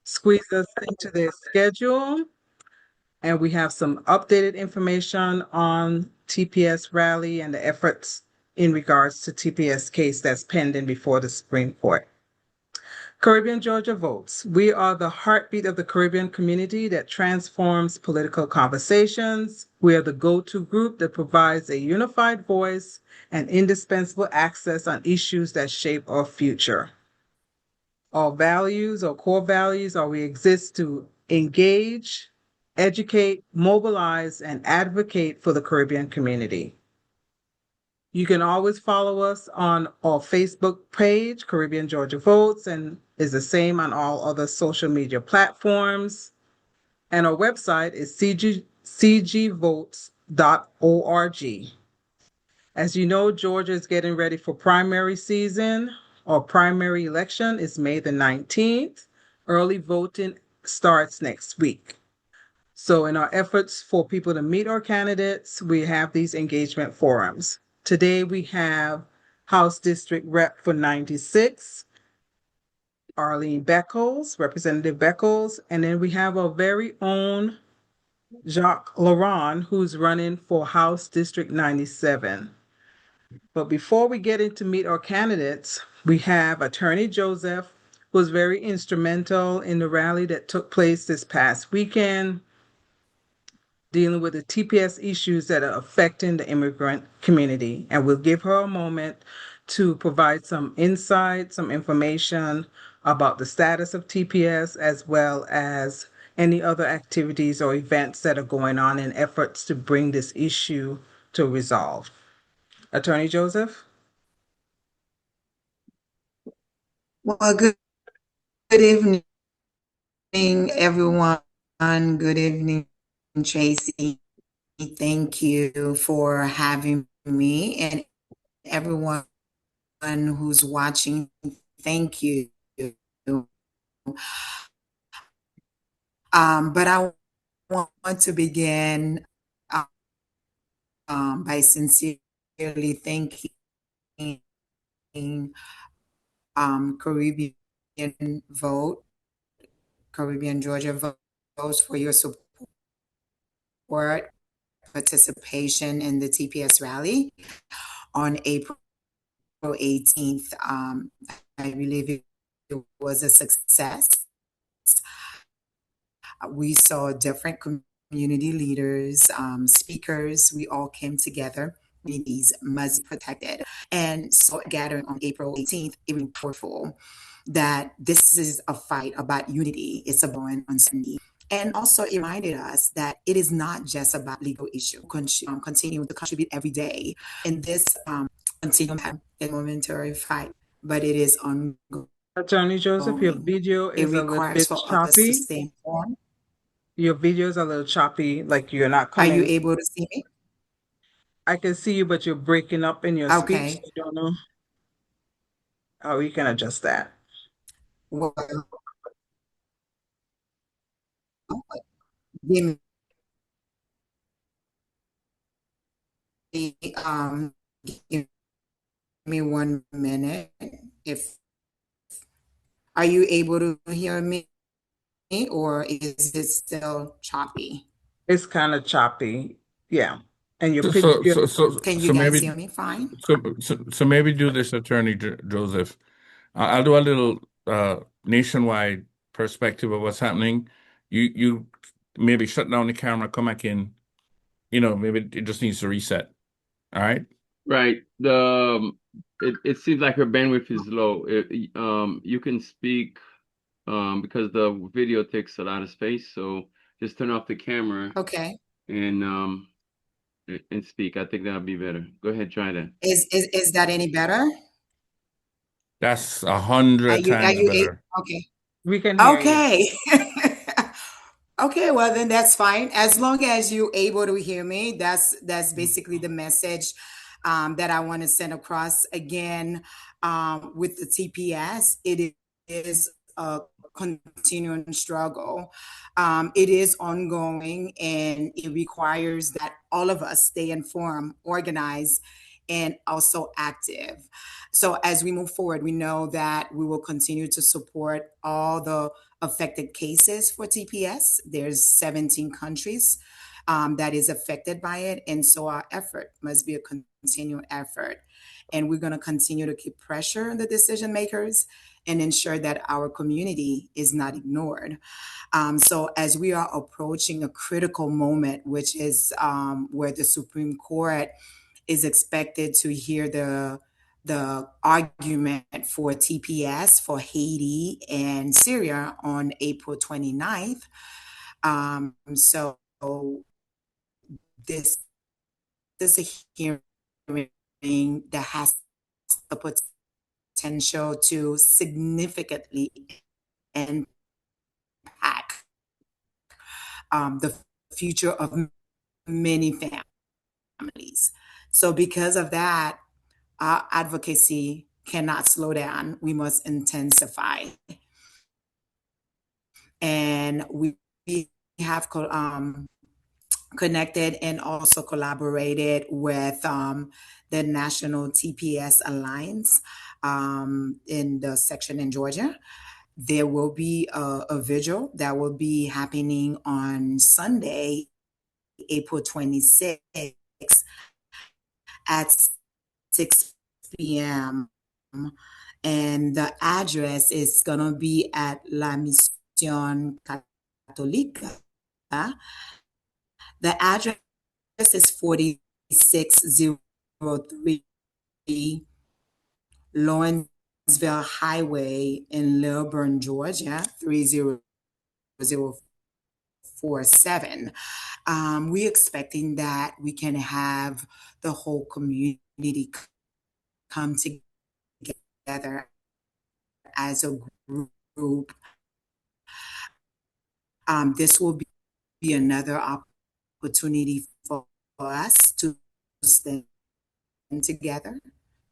squeeze us into their schedule. And we have some updated information on TPS rally and the efforts in regards to TPS case that's pending before the Supreme Court. Caribbean Georgia Votes. We are the heartbeat of the Caribbean community that transforms political conversations. We are the go-to group that provides a unified voice and indispensable access on issues that shape our future. Our values, our core values, are we exist to engage, educate, mobilize, and advocate for the Caribbean community. You can always follow us on our Facebook page, Caribbean Georgia Votes, and is the same on all other social media platforms. And our website is cgvotes.org. As you know, Georgia is getting ready for primary season. Our primary election is May the 19th. Early voting starts next week. So in our efforts for people to meet our candidates, we have these engagement forums. Today we have House District Rep for 96, Arlene Beckles, Representative Beckles, and then we have our very own Jacques Laurent, who's running for House District 97. But before we get into meet our candidates, we have Attorney Joseph, who was very instrumental in the rally that took place this past weekend, dealing with the TPS issues that are affecting the immigrant community. And we'll give her a moment to provide some insight, some information about the status of TPS, as well as any other activities or events that are going on in efforts to bring this issue to resolve. Attorney Joseph? Well, good evening, everyone. Good evening, Tracy. Thank you for having me, and everyone who's watching. Thank you. But I want to begin by sincerely thanking Caribbean Vote, Caribbean Georgia Votes for your support, participation in the TPS rally on April 18th. I believe it was a success. We saw different community leaders, speakers. We all came together. These must be protected. And so gathering on April 18th, even powerful that this is a fight about unity. It's about uncertainty. And also it reminded us that it is not just about legal issue. Continue to contribute every day in this continuum a momentary fight, but it is ongoing. Attorney Joseph, your video It is a little requires bit for us to choppy. stay informed. Your video is a little choppy, like you're not Are you coming. able to see me? I can see you, but you're breaking up in your speech. Okay. I don't know how we can adjust that. Well, give me give me 1 minute. If Are you able to hear me, or is it still choppy? It's kind of choppy. Yeah. And your So, pitch, so, so, so, Can you so guys maybe, hear me fine? so maybe do this, Attorney Joseph. I'll do a little nationwide perspective of what's happening. You maybe shut down the camera, come back in. Maybe it just needs to reset. All right. Right. It seems like her bandwidth is low. You can speak because the video takes a lot of space. So just turn off the camera Okay. and speak. I think that'll be better. Go ahead, try that. Is that any better? That's Are 100 you times better. okay? we can hear you. Okay. Okay, well then that's fine. As long as you're able to hear me, that's basically the message that I want to send across. Again, with the TPS, it is a continuing struggle. It is ongoing, and it requires that all of us stay informed, organized, and also active. So as we move forward, we know that we will continue to support all the affected cases for TPS. There's 17 countries that is affected by it. And so our effort must be a continual effort. And we're going to continue to keep pressure on the decision makers and ensure that our community is not ignored. So as we are approaching a critical moment, which is where the Supreme Court is expected to hear the argument for TPS for Haiti and Syria on April 29th. So this is a hearing that has the potential to significantly impact the future of many families. So because of that, our advocacy cannot slow down. We must intensify. And we have connected and also collaborated with the National TPS Alliance in the section in Georgia. There will be a vigil that will be happening on Sunday, April 26th at 6 p.m. And the address is going to be at La Mission Católica. The address is 4603 Lawrenceville Highway in Lilburn, Georgia, 30047. We're expecting that we can have the whole community come together as a group. This will be another opportunity for us to stand together,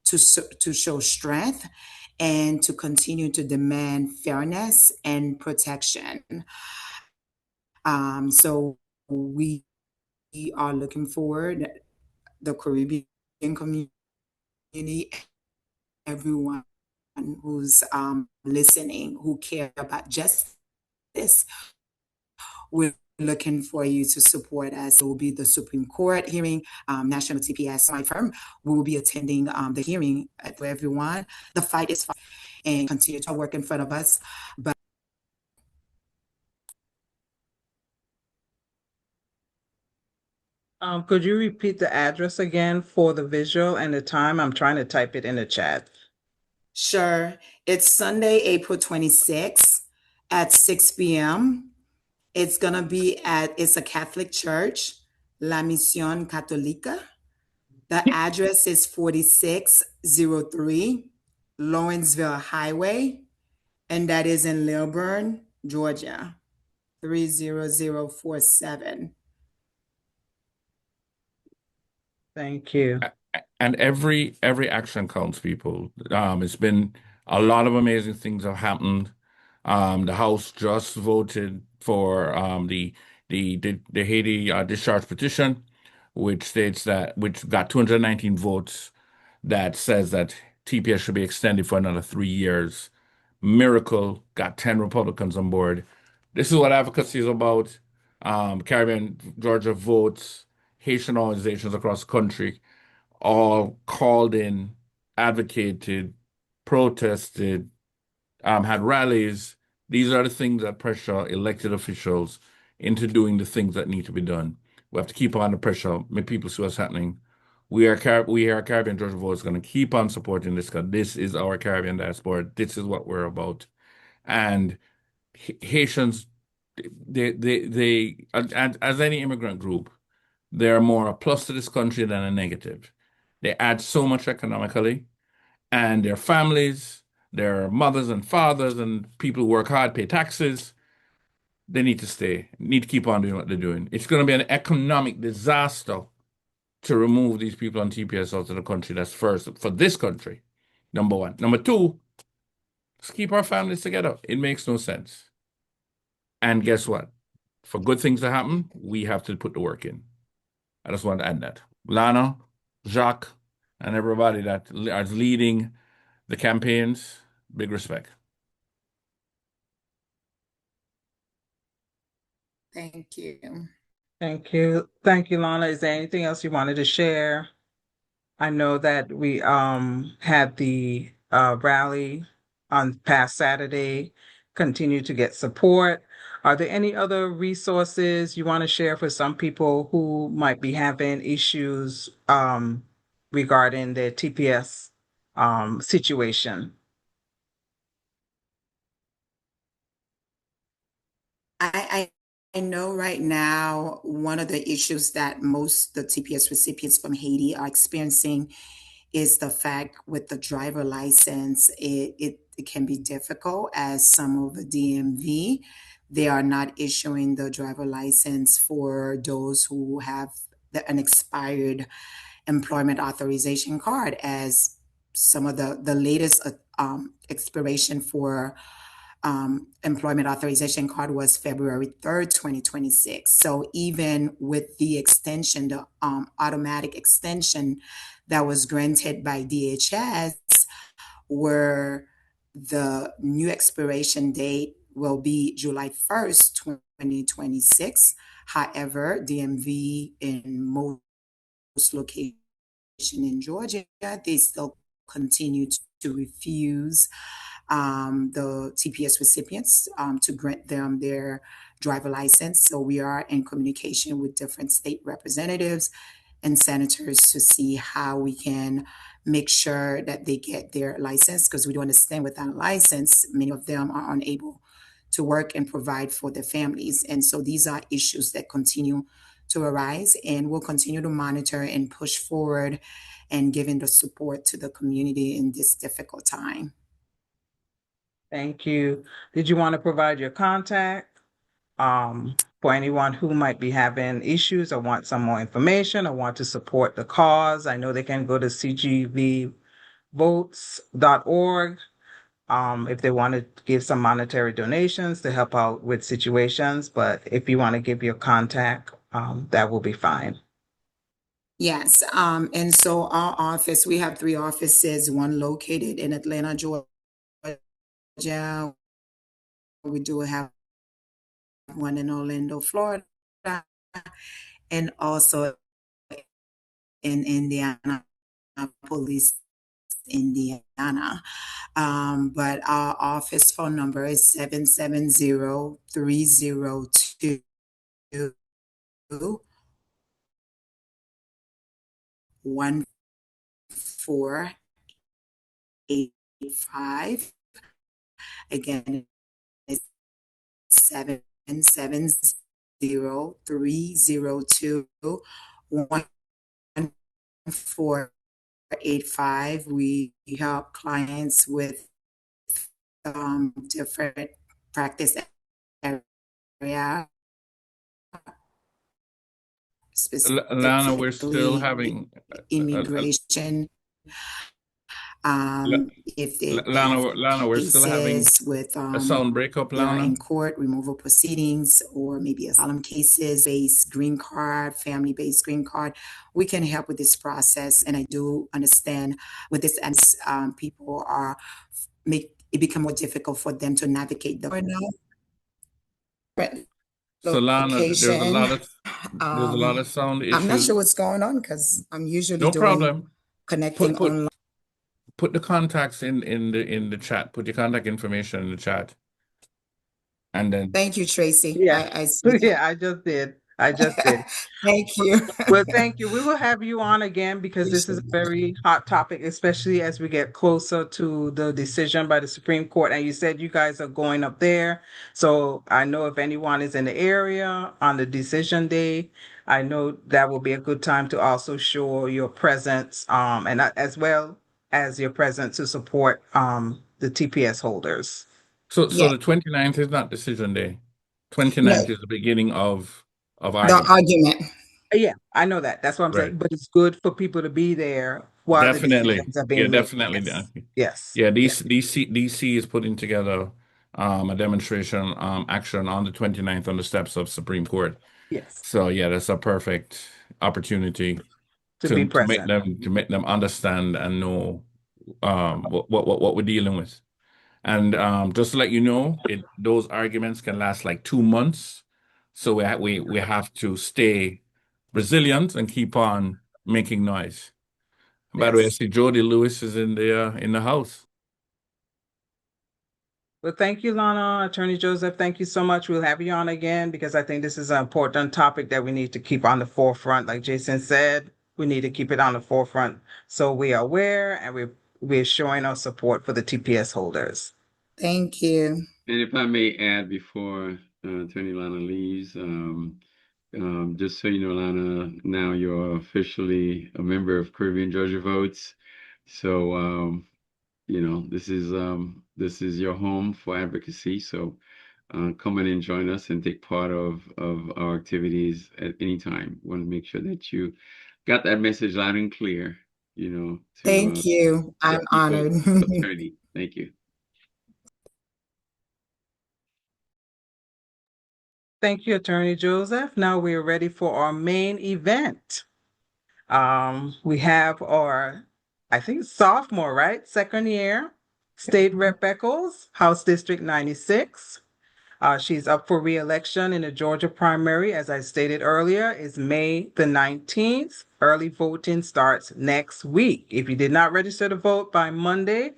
to show strength, and to continue to demand fairness and protection. So we are looking forward, the Caribbean community, everyone who's listening, who care about justice, we're looking for you to support us. It will be the Supreme Court hearing, National TPS, my firm. We will be attending the hearing for everyone. The fight is fight and continue to work in front of us. But Could you repeat the address again for the visual and the time? I'm trying to type it in the chat. sure, it's Sunday, April 26th at 6 p.m. It's going to be it's a Catholic church, La Mission Católica. The address is 4603 Lawrenceville Highway, and that is in Lilburn, Georgia, 30047. Thank you. And every action counts, people. It's been a lot of amazing things have happened. The House just voted for the Haiti discharge petition, which got 219 votes, that says that TPS should be extended for another 3 years. Miracle got 10 Republicans on board. This is what advocacy is about. Caribbean, Georgia votes, Haitian organizations across the country all called in, advocated, protested, had rallies. These are the things that pressure elected officials into doing the things that need to be done. We have to keep on the pressure, make people see what's happening. We are Caribbean Georgia Voice going to keep on supporting this because this is our Caribbean diaspora. This is what we're about. And Haitians, as any immigrant group, they're more a plus to this country than a negative. They add so much economically, and their families, their mothers and fathers, and people who work hard, pay taxes, they need to stay, need to keep on doing what they're doing. It's going to be an economic disaster to remove these people on TPS out of the country. That's first for this country, number one. Number two, let's keep our families together. It makes no sense. And guess what? For good things to happen, we have to put the work in. I just want to add that. Lana, Jacques, and everybody that is leading the campaigns, big respect. Thank you. Thank you. Thank you, Lana. Is there anything else you wanted to share? I know that we had the rally on past Saturday, continue to get support. Are there any other resources you want to share for some people who might be having issues regarding their TPS situation? I I know right now one of the issues that most the TPS recipients from Haiti are experiencing is the fact with the driver license, it can be difficult as some of the DMV, they are not issuing the driver license for those who have an expired employment authorization card, as some of the latest expiration for employment authorization card was February 3rd, 2026. So even with the extension, the automatic extension that was granted by DHS, where the new expiration date will be July 1st, 2026. However, DMV in most locations in Georgia, they still continue to refuse the TPS recipients to grant them their driver license. So we are in communication with different state representatives and senators to see how we can make sure that they get their license, because we do understand without a license, many of them are unable to work and provide for their families. And so these are issues that continue to arise, and we'll continue to monitor and push forward and giving the support to the community in this difficult time. Thank you. Did you want to provide your contact for anyone who might be having issues or want some more information or want to support the cause? I know they can go to cgvvotes.org if they want to give some monetary donations to help out with situations. But if you want to give your contact, that will be fine. Yes, and so our office, we have 3 offices, one located in Atlanta, Georgia. We do have one in Orlando, Florida, and also in Indianapolis, Indiana. But our office phone number is 770-302 1485. Again, it's 770-302-1485. We help clients with different practice area, Lana, we're still specifically having immigration. If they have Lana, we're still having cases with a sound breakup, they are Lana. in court, removal proceedings, or maybe asylum cases, based green card, family-based green card, we can help with this process. And I do understand with this, and people are make it become more difficult for them to navigate the So Lana, location. there's a lot of sound I'm not issues. sure what's going on because I'm usually No doing problem. connecting online. Put the contacts in the chat. Put your contact information in the chat, and then Thank you, Tracy. Yeah. I see that. Yeah, I just did. I just did. Thank you. Well, thank you. We will have you on again because this is a Appreciate it. very hot topic, especially as we get closer to the decision by the Supreme Court. And you said you guys are going up there. So I know if anyone is in the area on the decision day, I know that will be a good time to also show your presence, and as well as your presence to support the TPS holders. so Yeah, the 29th is not decision day. no, 29th is the beginning of the argument. argument. Yeah, I know that. That's what I'm Right. saying. But it's good for people to be there while the Definitely. decisions are Yeah, being made. definitely. Yes. Yes. Yeah, Yeah. DC is putting together a demonstration action on the 29th on the steps of Supreme Court. Yes. So yeah, that's a perfect opportunity To be to make present. them understand and know what we're dealing with. And just to let you know, those arguments can last like 2 months. So we have to stay resilient and keep on making noise. By the way, I Yes. see Jody Lewis is in the house. Well, thank you, Lana. Attorney Joseph, thank you so much. We'll have you on again because I think this is an important topic that we need to keep on the forefront. Like Jason said, we need to keep it on the forefront so we are aware and we're showing our support for the TPS holders. Thank you. And if I may add before Attorney Lana leaves, just so you know, Lana, now you're officially a member of Caribbean Georgia Votes. So this is your home for advocacy. So come in and join us and take part of our activities at any time. We want to make sure that you got that message loud and clear, Thank you. the I'm people's honored. attorney. Thank you. Thank you, Attorney Joseph. Now we are ready for our main event. We have our, I think, sophomore, right? Second year, State Rep Beckles, House District 96. She's up for re-election in the Georgia primary, as I stated earlier, is May the 19th. Early voting starts next week. If you did not register to vote by Monday,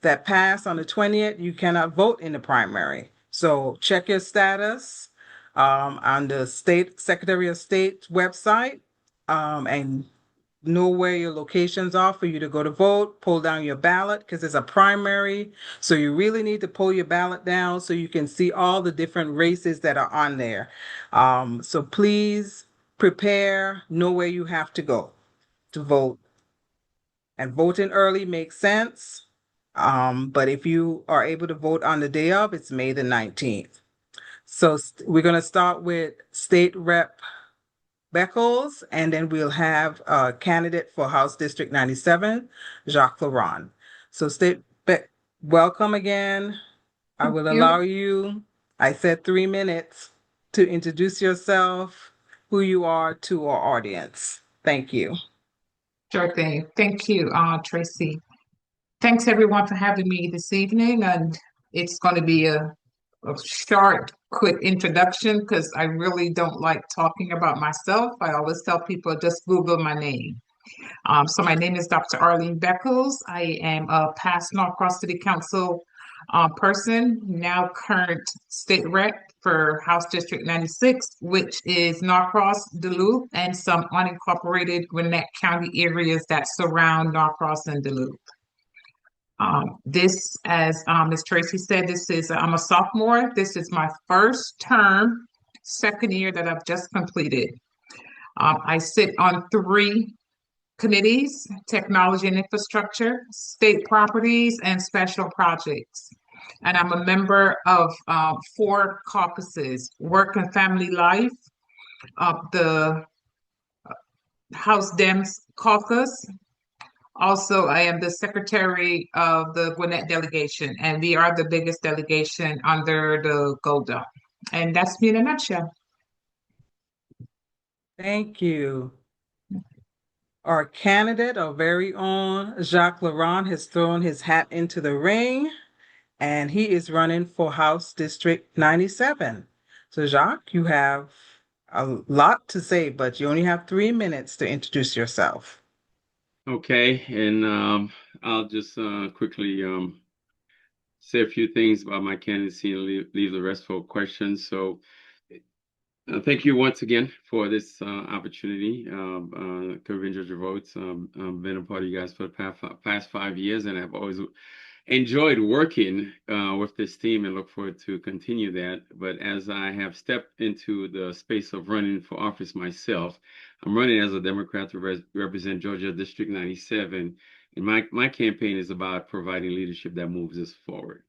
that passed on the 20th, you cannot vote in the primary. So check your status on the State Secretary of State website and know where your locations are for you to go to vote, pull down your ballot because it's a primary. So you really need to pull your ballot down so you can see all the different races that are on there. So please prepare, know where you have to go to vote. And voting early makes sense. But if you are able to vote on the day of, it's May the 19th. So we're going to start with State Rep Beckles, and then we'll have a candidate for House District 97, Jacques Laurent. So welcome again. I will allow you, I said 3 minutes, to introduce yourself, who you are to our audience. Thank you. Sure thing. Thank you, Tracy. Thanks everyone for having me this evening, and it's going to be a short, quick introduction because I really don't like talking about myself. I always tell people just Google my name. So my name is Dr. Arlene Beckles. I am a past Norcross City Council person, now current state rep for House District 96, which is Norcross, Duluth, and some unincorporated Gwinnett County areas that surround Norcross and Duluth. This, as Ms. Tracy said, I'm a sophomore. This is my first term, second year that I've just completed. I sit on 3 committees: technology and infrastructure, state properties, and special projects. And I'm a member of 4 caucuses: work and family life, the House Dems caucus. Also, I am the secretary of the Gwinnett delegation, and we are the biggest delegation under the GOLDA. And that's me in a nutshell. Thank you. Our candidate, our very own Jacques Laurent, has thrown his hat into the ring, and he is running for House District 97. So, Jacques, you have a lot to say, but you only have 3 minutes to introduce yourself. Okay, and I'll just quickly say a few things about my candidacy and leave the rest for questions. So thank you once again for this opportunity. Caribbean Georgia Votes. I've been a part of you guys for the past 5 years, and I've always enjoyed working with this team and look forward to continue that. But as I have stepped into the space of running for office myself, I'm running as a Democrat to represent Georgia District 97. And my campaign is about providing leadership that moves us forward.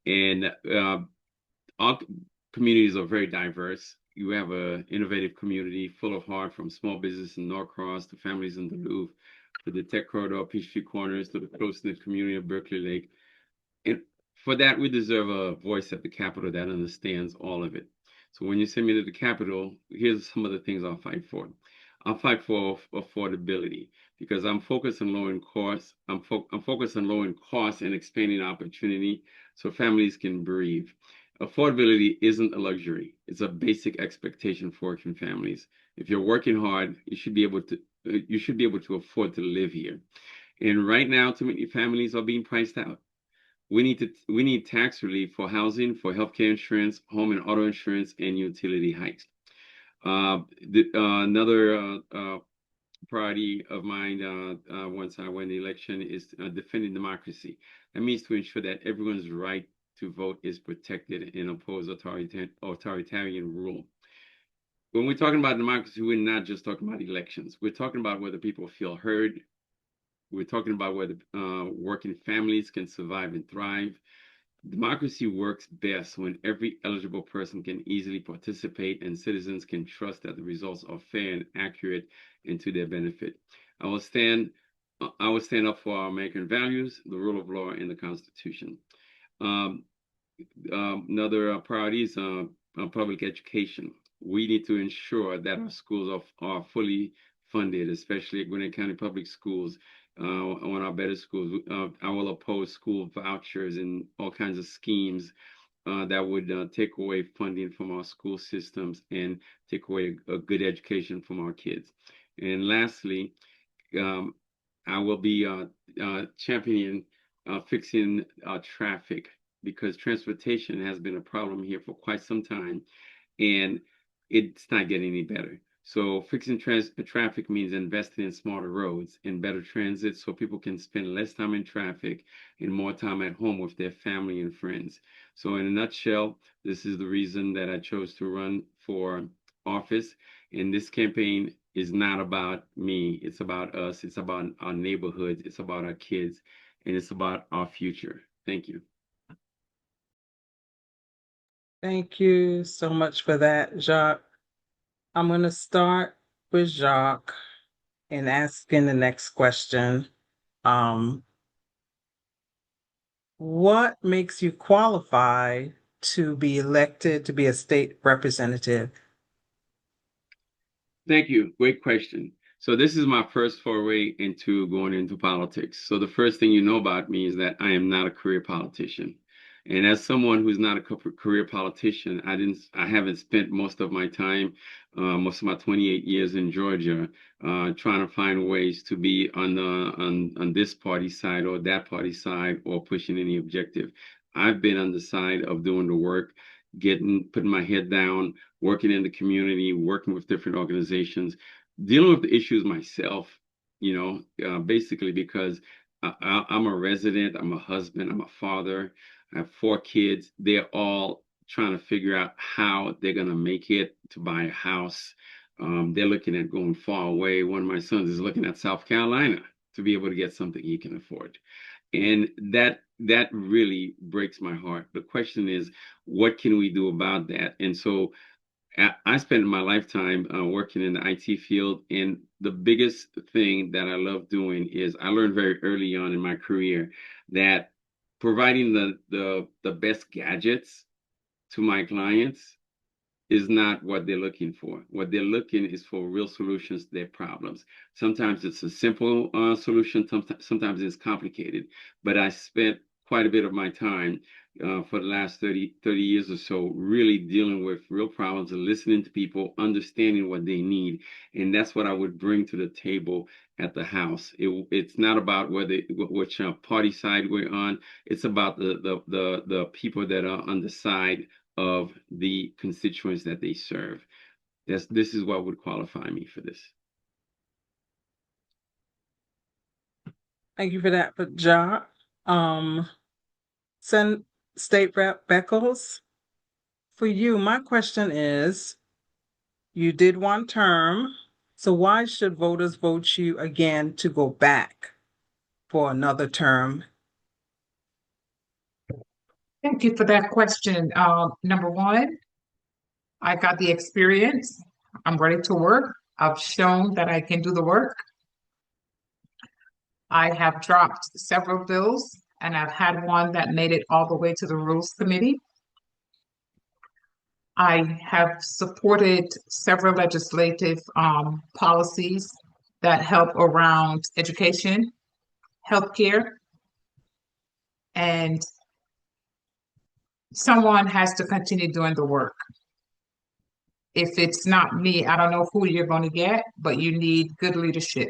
And our communities are very diverse. You have an innovative community full of heart, from small business in Norcross to families in Duluth, to the Tech Corridor, Peachtree Corners, to the close-knit community of Berkeley Lake. And for that, we deserve a voice at the Capitol that understands all of it. So when you send me to the Capitol, here's some of the things I'll fight for. I'll fight for affordability because I'm focused on lowering costs. I'm focused on lowering costs and expanding opportunity so families can breathe. Affordability isn't a luxury. It's a basic expectation for working families. If you're working hard, you should be able to afford to live here. And right now, too many families are being priced out. We need tax relief for housing, for healthcare insurance, home and auto insurance, and utility hikes. Another priority of mine once I win the election is defending democracy. That means to ensure that everyone's right to vote is protected and oppose authoritarian rule. When we're talking about democracy, we're not just talking about elections. We're talking about whether people feel heard. We're talking about whether working families can survive and thrive. Democracy works best when every eligible person can easily participate and citizens can trust that the results are fair and accurate and to their benefit. I will stand up for our American values, the rule of law, and the Constitution. Um, Another priority is public education. We need to ensure that our schools are fully funded, especially Gwinnett County Public Schools. On our better schools, I will oppose school vouchers and all kinds of schemes that would take away funding from our school systems and take away a good education from our kids. And lastly, I will be championing fixing traffic because transportation has been a problem here for quite some time, and it's not getting any better. So fixing traffic means investing in smarter roads and better transit so people can spend less time in traffic and more time at home with their family and friends. So in a nutshell, this is the reason that I chose to run for office. And this campaign is not about me. It's about us. It's about our neighborhoods. It's about our kids. And it's about our future. Thank you. Thank you so much for that, Jacques. I'm going to start with Jacques and asking the next question. What makes you qualified to be elected to be a state representative? Thank you. Great question. So this is my first foray into going into politics. So the first thing you know about me is that I am not a career politician. And as someone who's not a career politician, I haven't spent most of my time, most of my 28 years in Georgia, trying to find ways to be on this party side or that party side or pushing any objective. I've been on the side of doing the work, putting my head down, working in the community, working with different organizations, dealing with the issues myself, basically because I'm a resident, I'm a husband, I'm a father, I have 4 kids. They're all trying to figure out how they're going to make it to buy a house. They're looking at going far away. One of my sons is looking at South Carolina to be able to get something he can afford. And that really breaks my heart. The question is, what can we do about that? And so I spent my lifetime working in the IT field, and the biggest thing that I love doing is I learned very early on in my career that providing the best gadgets to my clients is not what they're looking for. What they're looking is for real solutions to their problems. Sometimes it's a simple solution, sometimes it's complicated, but I spent quite a bit of my time for the last 30 years or so really dealing with real problems and listening to people, understanding what they need. And that's what I would bring to the table at the House. It's not about which party side we're on. It's about the people that are on the side of the constituents that they serve. This is what would qualify me for this. Thank you for that, Jacques. State Rep Beckles, for you, my question is, you did 1 term, so why should voters vote you again to go back for another term? Thank you for that question. Number one, I got the experience. I'm ready to work. I've shown that I can do the work. I have dropped several bills, and I've had one that made it all the way to the Rules Committee. I have supported several legislative policies that help around education, healthcare, and someone has to continue doing the work. If it's not me, I don't know who you're going to get, but you need good leadership.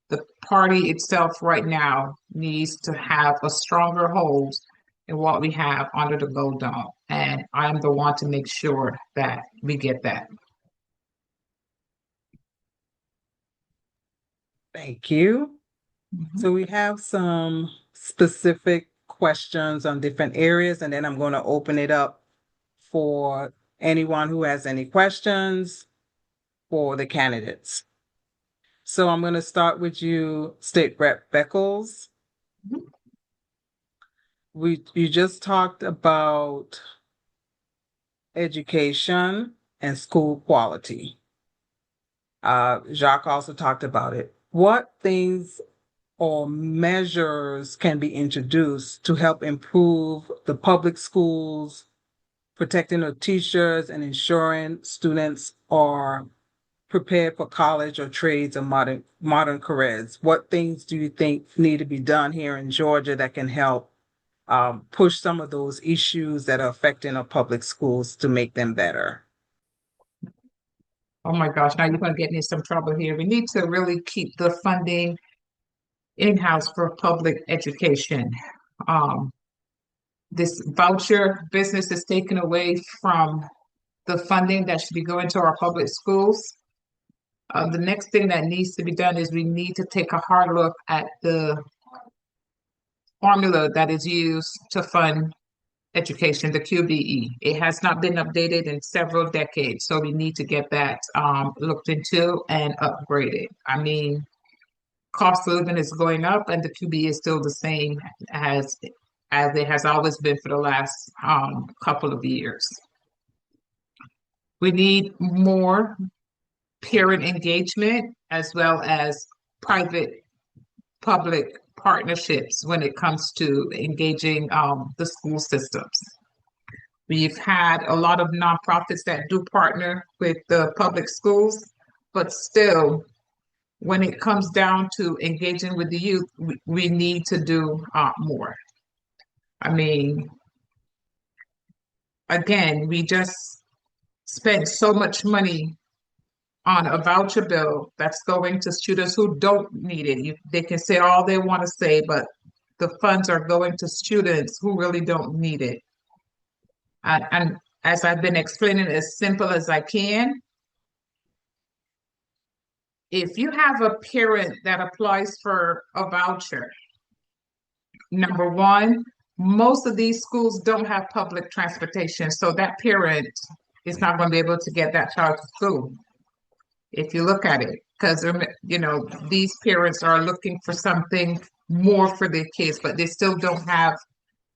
The party itself right now needs to have a stronger hold in what we have under the gold dome. And I'm the one to make sure that we get that. Thank you. Mhm. So we have some specific questions on different areas, and then I'm going to open it up for anyone who has any questions for the candidates. So I'm going to start with you, State Rep Beckles. Mhm. You just talked about education and school quality. Jacques also talked about it. What things or measures can be introduced to help improve the public schools, protecting the teachers and ensuring students are prepared for college or trades or modern careers? What things do you think need to be done here in Georgia that can help push some of those issues that are affecting our public schools to make them better? Oh my gosh, now you're going to get me in some trouble here. We need to really keep the funding in-house for public education. Um, this voucher business is taken away from the funding that should be going to our public schools. The next thing that needs to be done is we need to take a hard look at the formula that is used to fund education, the QBE. It has not been updated in several decades, so we need to get that looked into and upgraded. I mean, cost of living is going up, and the QBE is still the same as it has always been for the last couple of years. We need more parent engagement as well as private public partnerships when it comes to engaging the school systems. We've had a lot of nonprofits that do partner with the public schools, but still, when it comes down to engaging with the youth, we need to do more. I mean, again, we just spent so much money on a voucher bill that's going to students who don't need it. They can say all they want to say, but the funds are going to students who really don't need it. And as I've been explaining as simple as I can, if you have a parent that applies for a voucher, number one, most of these schools don't have public transportation, so that parent is not going to be able to get that child to school. If you look at it, because these parents are looking for something more for their kids, but they still don't have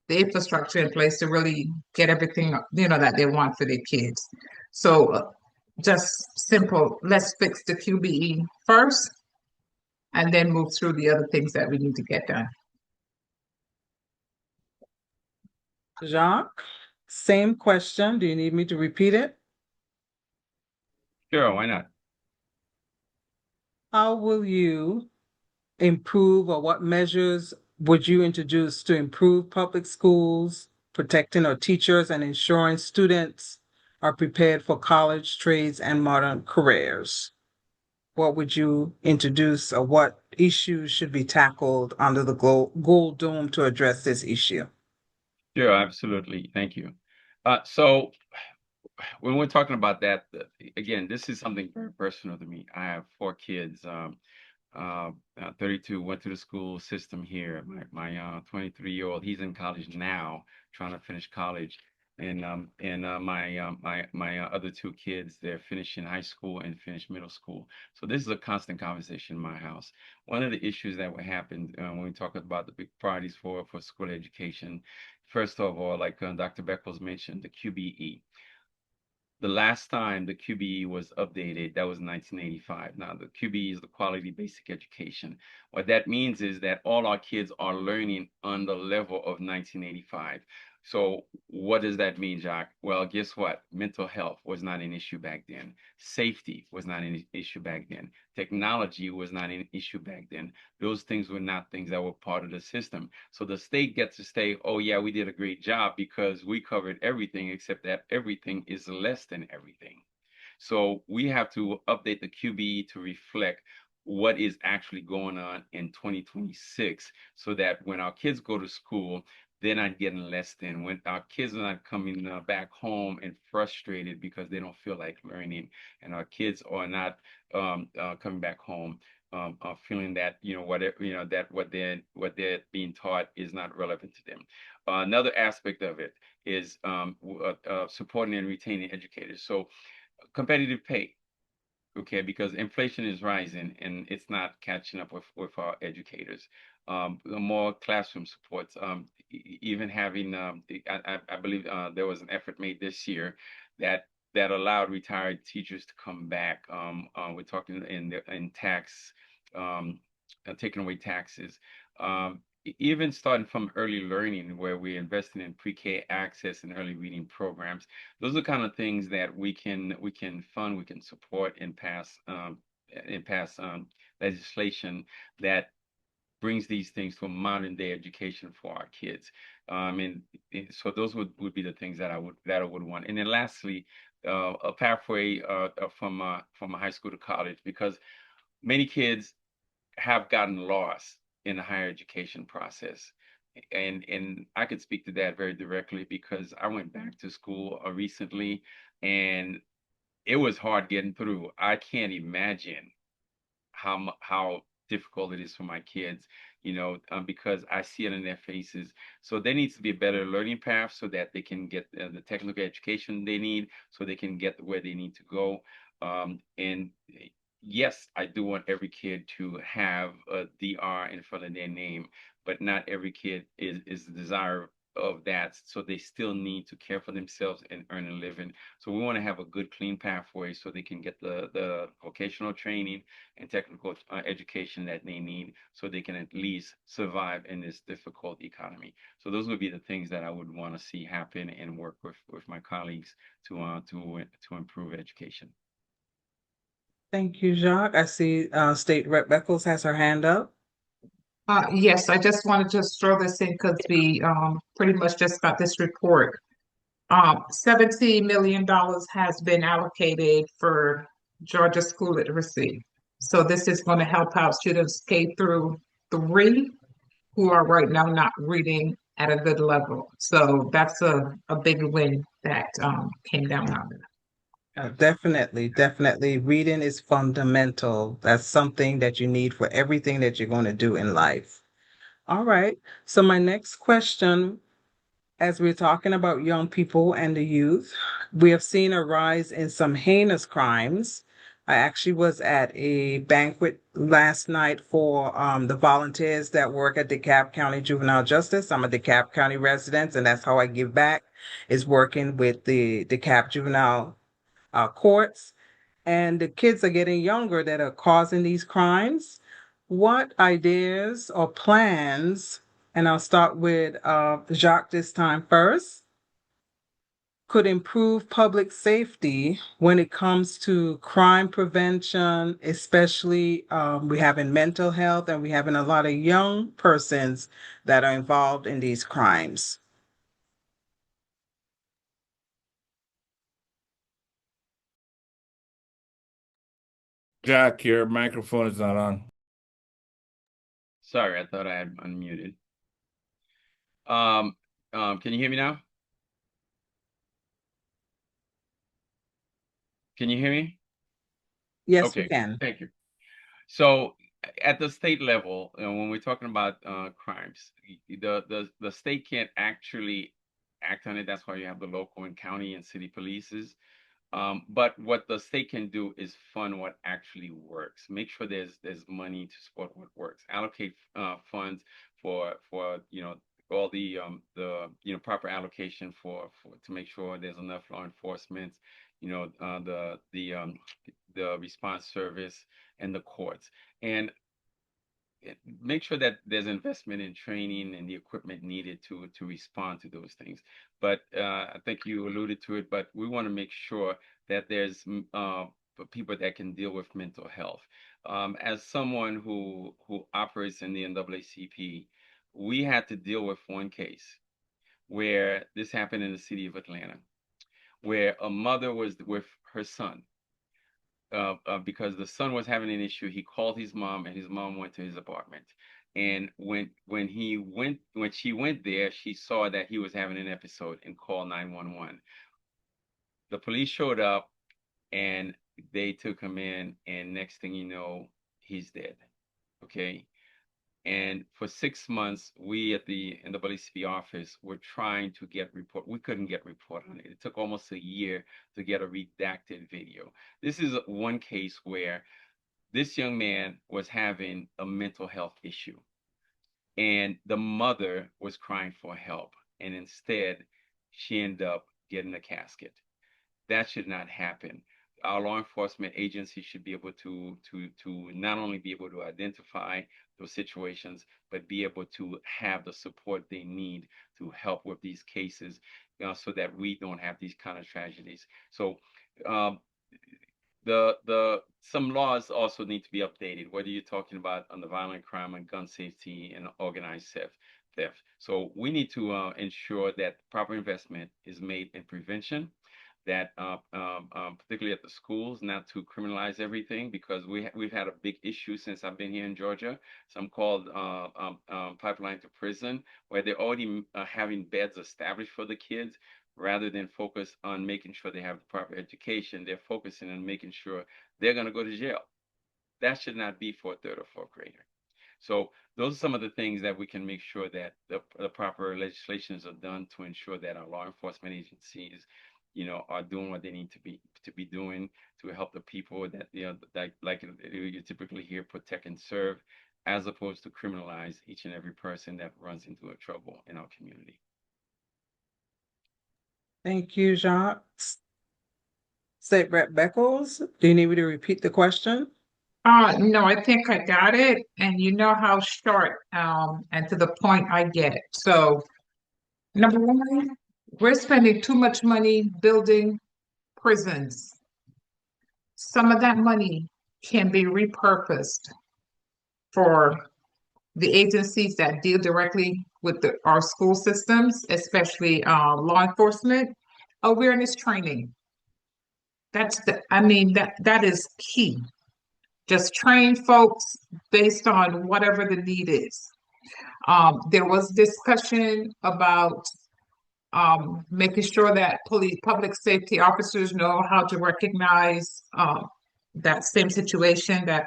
the infrastructure in place to really get everything that they want for their kids. So just simple, let's fix the QBE first and then move through the other things that we need to get done. Jacques, same question. Do you need me to repeat it? Sure, why not? How will you improve, or what measures would you introduce to improve public schools, protecting our teachers and ensuring students are prepared for college, trades, and modern careers? What would you introduce, or what issues should be tackled under the gold dome to address this issue? Sure, absolutely. Thank you. So when we're talking about that, again, this is something very personal to me. I have 4 kids. 32 went through the school system here. My 23-year-old, he's in college now, trying to finish college, and my other 2 kids, they're finishing high school and finish middle school. So this is a constant conversation in my house. One of the issues that would happen when we talk about the big priorities for school education, first of all, like Dr. Beckles mentioned, the QBE. The last time the QBE was updated, that was 1985. Now, the QBE is the Quality Basic Education. What that means is that all our kids are learning on the level of 1985. So what does that mean, Jacques? Well, guess what? Mental health was not an issue back then. Safety was not an issue back then. Technology was not an issue back then. Those things were not things that were part of the system. So the state gets to say, oh, yeah, we did a great job because we covered everything, except that everything is less than everything. So we have to update the QBE to reflect what is actually going on in 2026 so that when our kids go to school, they're not getting less than. When our kids are not coming back home and frustrated because they don't feel like learning, and our kids are not coming back home feeling that whatever that what they're being taught is not relevant to them. Another aspect of it is supporting and retaining educators. So competitive pay, okay, because inflation is rising and it's not catching up with our educators. More classroom supports, even having, I believe there was an effort made this year that allowed retired teachers to come back. We're talking in tax, taking away taxes. Even starting from early learning, where we're investing in pre-K access and early reading programs. Those are kind of things that we can fund, we can support and pass legislation that brings these things to a modern day education for our kids. So those would be the things that I would want. And then lastly, a pathway from a high school to college, because many kids have gotten lost in the higher education process. And I could speak to that very directly because I went back to school recently, and it was hard getting through. I can't imagine how difficult it is for my kids, because I see it in their faces. So there needs to be a better learning path so that they can get the technical education they need, so they can get where they need to go. And yes, I do want every kid to have a DR in front of their name, but not every kid is the desire of that. So they still need to care for themselves and earn a living. So we want to have a good, clean pathway so they can get the vocational training and technical education that they need so they can at least survive in this difficult economy. So those would be the things that I would want to see happen and work with my colleagues to improve education. Thank you, Jacques. I see State Rep Beckles has her hand up. Yes, I just wanted to throw this in because we pretty much just got this report. $17 million has been allocated for Georgia school literacy. So this is going to help out students K through 3 who are right now not reading at a good level. So that's a big win that came down on it. Definitely, definitely. Reading is fundamental. That's something that you need for everything that you're going to do in life. All right. So my next question, as we're talking about young people and the youth, we have seen a rise in some heinous crimes. I actually was at a banquet last night for the volunteers that work at DeKalb County Juvenile Justice. I'm a DeKalb County resident, and that's how I give back, is working with the DeKalb Juvenile courts. And the kids are getting younger that are causing these crimes. What ideas or plans, and I'll start with Jacques this time first, could improve public safety when it comes to crime prevention, especially we have in mental health and we having a lot of young persons that are involved in these crimes? Jack, your microphone is not on. Sorry, I thought I had unmuted. Can you hear me now? Can you hear me? Yes, we Okay, can. thank you. So at the state level, when we're talking about crimes, the state can't actually act on it. That's why you have the local and county and city polices. But what the state can do is fund what actually works. Make sure there's money to support what works. Allocate funds for all the proper allocation for to make sure there's enough law enforcement, the response service and the courts. And make sure that there's investment in training and the equipment needed to respond to those things. But I think you alluded to it, but we want to make sure that there's for people that can deal with mental health. As someone who operates in the NAACP, we had to deal with one case where this happened in the city of Atlanta, where a mother was with her son. Because the son was having an issue, he called his mom, and his mom went to his apartment. And when she went there, she saw that he was having an episode and called 911. The police showed up, and they took him in, and next thing you know, he's dead. Okay. And for 6 months, we at the NAACP office were trying to get report. We couldn't get report on it. It took almost a year to get a redacted video. This is one case where this young man was having a mental health issue, and the mother was crying for help, and instead, she ended up getting a casket. That should not happen. Our law enforcement agencies should be able to not only be able to identify those situations, but be able to have the support they need to help with these cases, so that we don't have these kind of tragedies. So um, the some laws also need to be updated, whether you're talking about on the violent crime and gun safety and organized theft. So we need to ensure that proper investment is made in prevention, that particularly at the schools, not to criminalize everything, because we've had a big issue since I've been here in Georgia, some called pipeline to prison, where they're already having beds established for the kids. Rather than focus on making sure they have the proper education, they're focusing on making sure they're going to go to jail. That should not be for a third or fourth grader. So those are some of the things that we can make sure that the proper legislations are done to ensure that our law enforcement agencies, are doing what they need to be doing to help the people that, like you typically hear, protect and serve, as opposed to criminalize each and every person that runs into a trouble in our community. Thank you, Jacques. State Rep Beckles, do you need me to repeat the question? No, I think I got it, and you know how short and to the point I get. So, number one, we're spending too much money building prisons. Some of that money can be repurposed for the agencies that deal directly with our school systems, especially law enforcement, awareness training. That is key. Just train folks based on whatever the need is. There was discussion about making sure that public safety officers know how to recognize that same situation that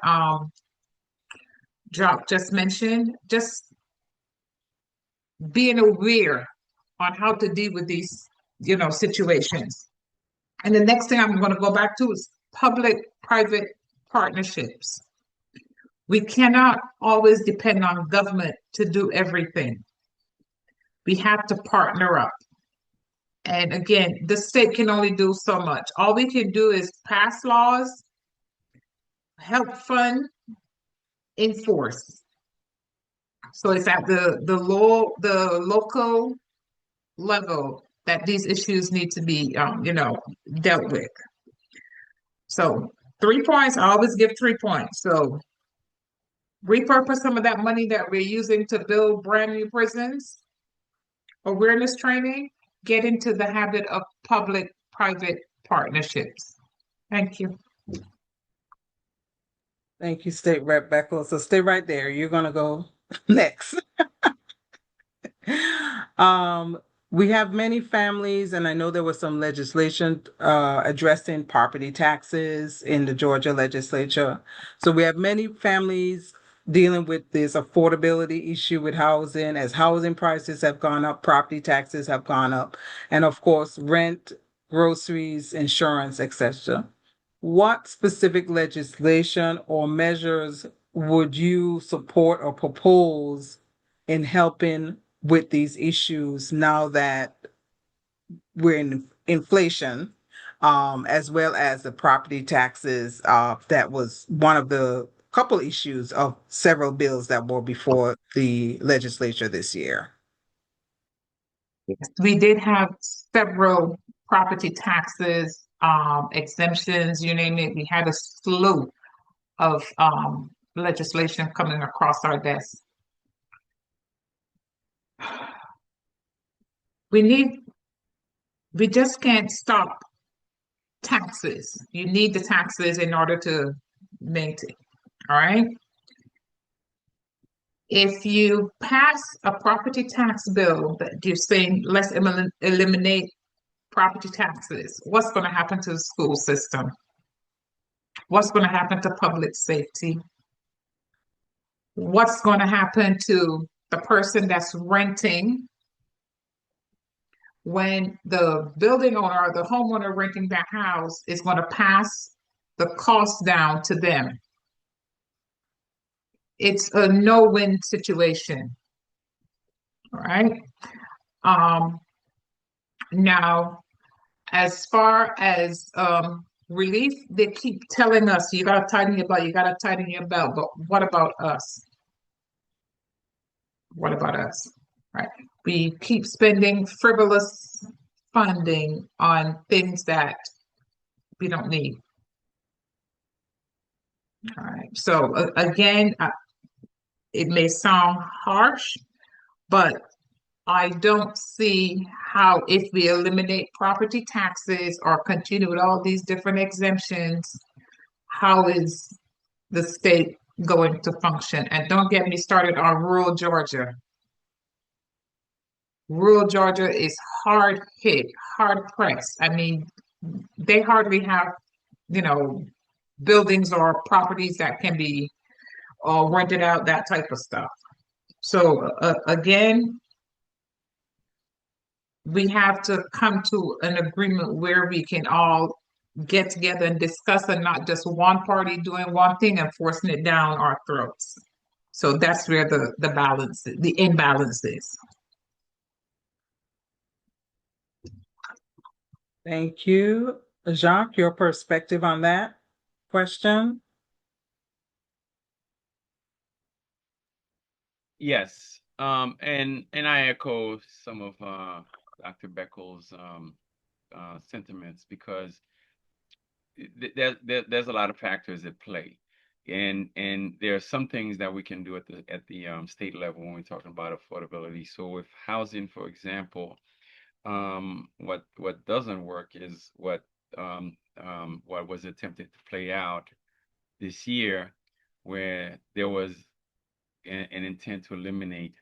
Jacques just mentioned. Just being aware on how to deal with these, situations. And the next thing I'm going to go back to is public-private partnerships. We cannot always depend on government to do everything. We have to partner up. And again, the state can only do so much. All we can do is pass laws, help fund, enforce. So it's at the local level that these issues need to be, dealt with. So 3 points, I always give 3 points. So repurpose some of that money that we're using to build brand new prisons, awareness training, get into the habit of public-private partnerships. Thank you. Thank you, State Rep Beckles. So stay right there. You're going to go next. We have many families, and I know there was some legislation addressing property taxes in the Georgia legislature. So we have many families dealing with this affordability issue with housing. As housing prices have gone up, property taxes have gone up, and of course, rent, groceries, insurance, etc. What specific legislation or measures would you support or propose in helping with these issues now that we're in inflation, as well as the property taxes? That was one of the couple issues of several bills that were before the legislature this year. We did have several property taxes, exemptions, you name it. We had a slew of legislation coming across our desk. We just can't stop taxes. You need the taxes in order to maintain, all right? If you pass a property tax bill that you're saying let's eliminate property taxes, what's going to happen to the school system? What's going to happen to public safety? What's going to happen to the person that's renting when the building owner or the homeowner renting that house is going to pass the cost down to them? It's a no-win situation, all right? Now, as far as relief, they keep telling us you gotta tighten your belt, you gotta tighten your belt. But what about us? What about us? Right? We keep spending frivolous funding on things that we don't need. All right. So again, it may sound harsh, but I don't see how, if we eliminate property taxes or continue with all these different exemptions, how is the state going to function? And don't get me started on rural Georgia. Rural Georgia is hard hit, hard pressed. I mean, they hardly have, buildings or properties that can be rented out, that type of stuff. So again, we have to come to an agreement where we can all get together and discuss, and not just one party doing one thing and forcing it down our throats. So that's where the imbalance is. Thank you. Jacques, your perspective on that question? Yes, and I echo some of Dr. Beckles' sentiments, because there's a lot of factors at play, and there are some things that we can do at the state level when we're talking about affordability. So with housing, for example, what doesn't work is what was attempted to play out this year, where there was an intent to eliminate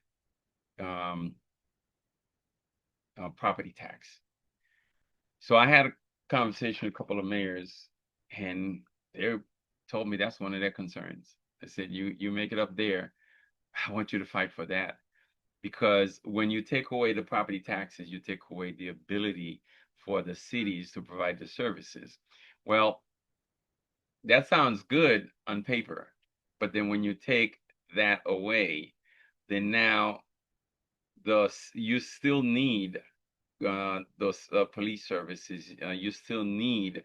property tax. So I had a conversation with a couple of mayors, and they told me that's one of their concerns. They said, you make it up there, I want you to fight for that. Because when you take away the property taxes, you take away the ability for the cities to provide the services. Well, that sounds good on paper, but then when you take that away, then now you still need those police services. You still need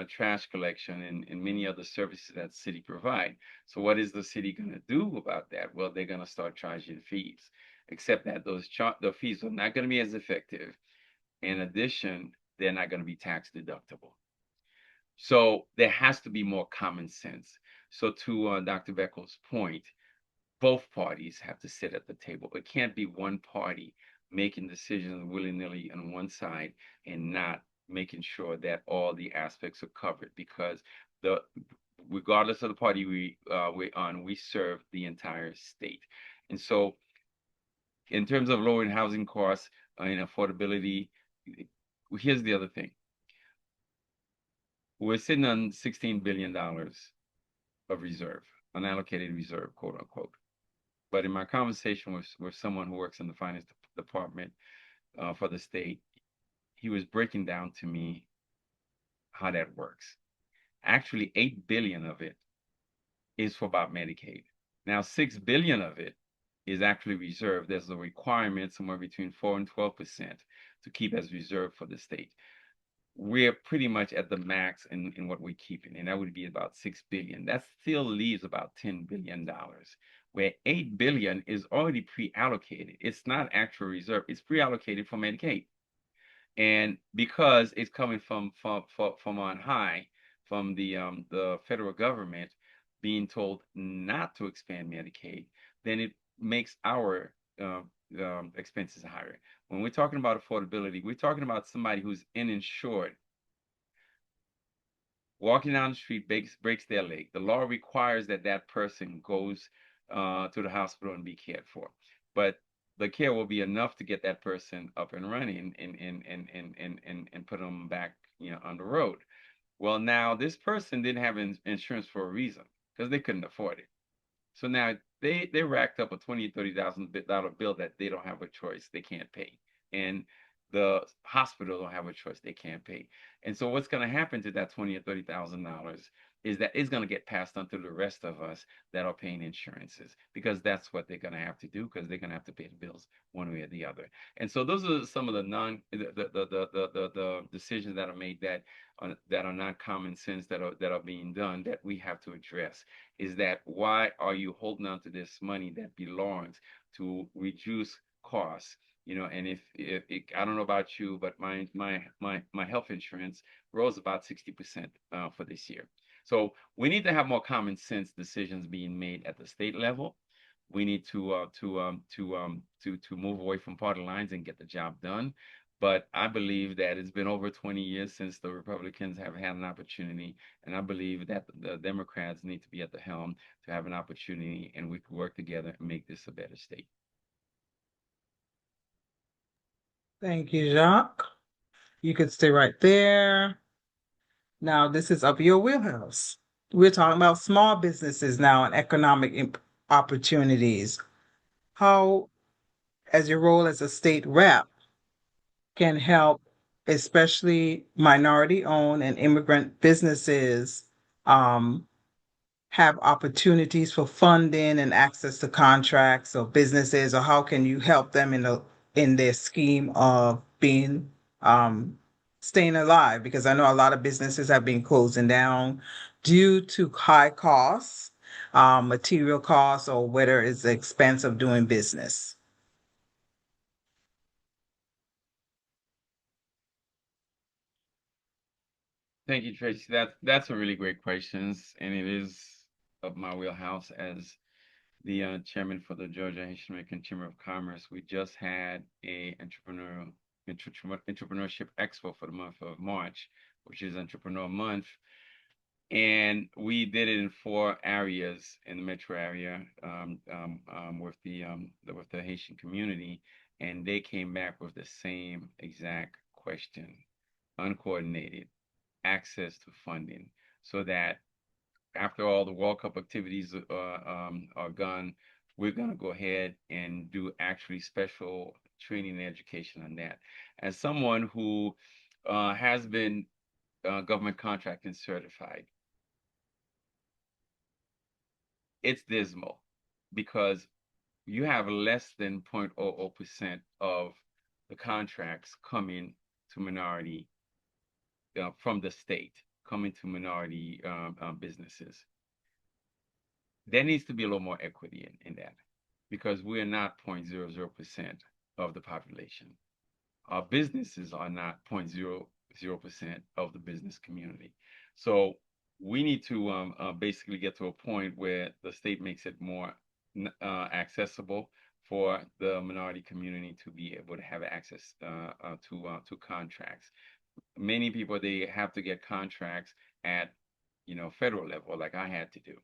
trash collection and many other services that the city provide. So what is the city going to do about that? Well, they're going to start charging fees, except that the fees are not going to be as effective. In addition, they're not going to be tax deductible. So there has to be more common sense. So to Dr. Beckles' point, both parties have to sit at the table. It can't be one party making decisions willy-nilly on one side and not making sure that all the aspects are covered, because regardless of the party we're on, we serve the entire state. And so in terms of lowering housing costs and affordability, here's the other thing. We're sitting on $16 billion of reserve, unallocated reserve, quote unquote. But in my conversation with someone who works in the finance department for the state, he was breaking down to me how that works. Actually, $8 billion of it is for about Medicaid. Now, $6 billion of it is actually reserved. There's a requirement somewhere between 4 and 12% to keep as reserve for the state. we're pretty much at the max in what we're keeping, and that would be about 6 billion. That still leaves about $10 billion, where 8 billion is already pre-allocated. It's not actual reserve, it's pre-allocated for Medicaid. And because it's coming from on high, from the federal government being told not to expand Medicaid, then it makes our expenses higher. When we're talking about affordability, we're talking about somebody who's uninsured, walking down the street, breaks their leg. The law requires that that person goes to the hospital and be cared for. But the care will be enough to get that person up and running and put them back, on the road. Well, now this person didn't have insurance for a reason because they couldn't afford it. So now they racked up a $20,000-$30,000 bill that they don't have a choice, they can't pay, and the hospital don't have a choice, they can't pay. And so what's going to happen to that $20,000 or $30,000 is that it's going to get passed on to the rest of us that are paying insurances, because that's what they're going to have to do, because they're going to have to pay the bills one way or the other. And so those are some of the decisions that are made that are not common sense, that are being done, that we have to address. Is that why are you holding on to this money that belongs to reduce costs? And if I don't know about you, but my health insurance rose about 60% for this year. So we need to have more common sense decisions being made at the state level. We need to move away from party lines and get the job done. But I believe that it's been over 20 years since the Republicans have had an opportunity, and I believe that the Democrats need to be at the helm to have an opportunity, and we can work together and make this a better state. Thank you, Jacques. You could stay right there. Now, this is up your wheelhouse. We're talking about small businesses now and economic opportunities. How, as your role as a state rep, can help, especially minority-owned and immigrant businesses, um, have opportunities for funding and access to contracts or businesses, or how can you help them in their scheme of being staying alive? Because I know a lot of businesses have been closing down due to high costs, material costs, or whether it's the expense of doing business. Thank you, Tracy. That's a really great questions, and it is of my wheelhouse as the chairman for the Georgia Haitian American Chamber of Commerce. We just had a entrepreneurship expo for the month of March, which is Entrepreneur Month, and we did it in 4 areas in the metro area with the Haitian community, and they came back with the same exact question: uncoordinated access to funding, so that after all the World Cup activities are gone, we're going to go ahead and do actually special training and education on that. As someone who has been government contracting certified, it's dismal, because you have less than 0.00% of the contracts coming to minority from the state, coming to minority businesses. There needs to be a little more equity in that, because we're not 0.00% of the population. Our businesses are not 0.00% of the business community. So we need to basically get to a point where the state makes it more accessible for the minority community to be able to have access to contracts. Many people, they have to get contracts at federal level, like I had to do,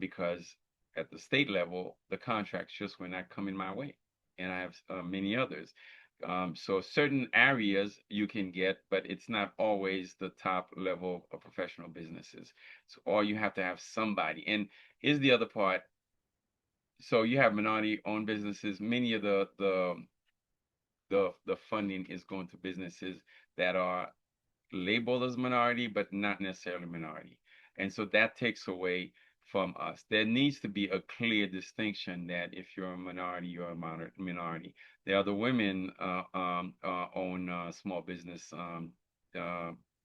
because at the state level the contracts just were not coming my way, and I have many others. So certain areas you can get, but it's not always the top level of professional businesses. So, or you have to have somebody. And here's the other part. So you have minority-owned businesses. Many of the funding is going to businesses that are labeled as minority, but not necessarily minority. And so that takes away from us. There needs to be a clear distinction that if you're a minority, you're a minority. There are the women own small business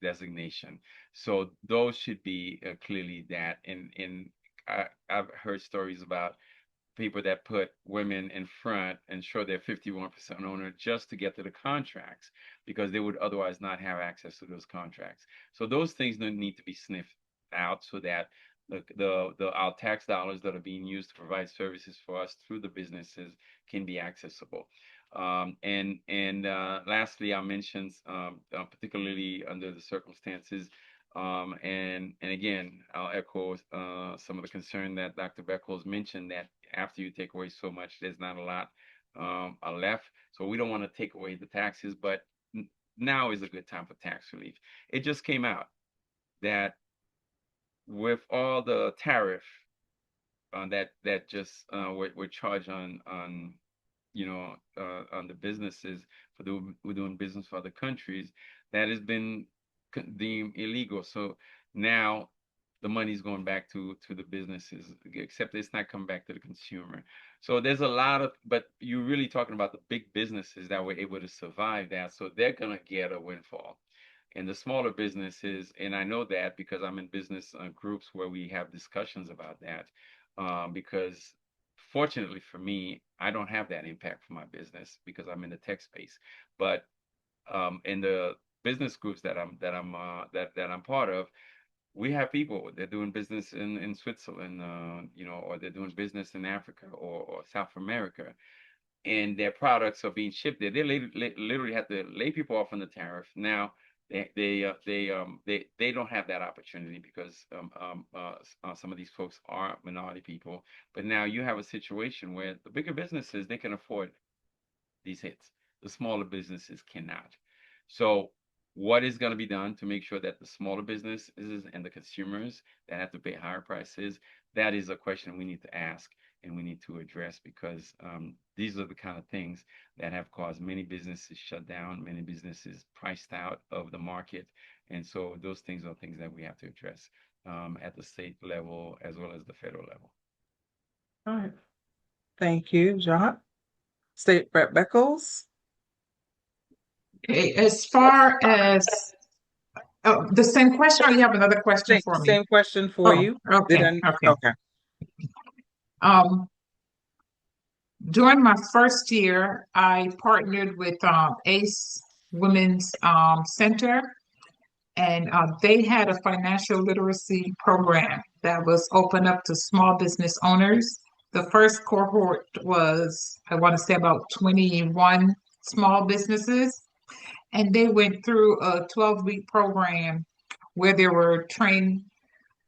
designation. So those should be clearly that. And I've heard stories about people that put women in front and show they're 51% owner just to get to the contracts because they would otherwise not have access to those contracts. So those things need to be sniffed out so that our tax dollars that are being used to provide services for us through the businesses can be accessible. And lastly, I mentioned particularly under the circumstances, and again, I'll echo some of the concern that Dr. Beckles mentioned that after you take away so much, there's not a lot left. So we don't want to take away the taxes, but now is a good time for tax relief. It just came out that with all the tariff that just we're charged on on the businesses we're doing business for other countries, that has been deemed illegal. So now the money's going back to the businesses, except it's not coming back to the consumer. So there's a lot of, but you're really talking about the big businesses that were able to survive that. So they're going to get a windfall. And the smaller businesses, and I know that because I'm in business groups where we have discussions about that, because fortunately for me, I don't have that impact for my business because I'm in the tech space. But in the business groups that I'm part of, we have people they're doing business in Switzerland, or they're doing business in Africa or South America, and their products are being shipped there. They literally have to lay people off on the tariff. Now they don't have that opportunity because some of these folks are minority people. But now you have a situation where the bigger businesses, they can afford these hits. The smaller businesses cannot. So what is going to be done to make sure that the smaller businesses and the consumers that have to pay higher prices, that is a question we need to ask and we need to address, because these are the kind of things that have caused many businesses shut down, many businesses priced out of the market. And so those things are things that we have to address at the state level as well as the federal level. All right. Thank you, Jacques. State Rep Beckles. Okay, as far as the same question, or you have another question for me? Same question for you. Okay, okay. Okay. During my first year, I partnered with ACE Women's Center, and they had a financial literacy program that was open up to small business owners. The first cohort was, I want to say, about 21 small businesses, and they went through a 12-week program where they were trained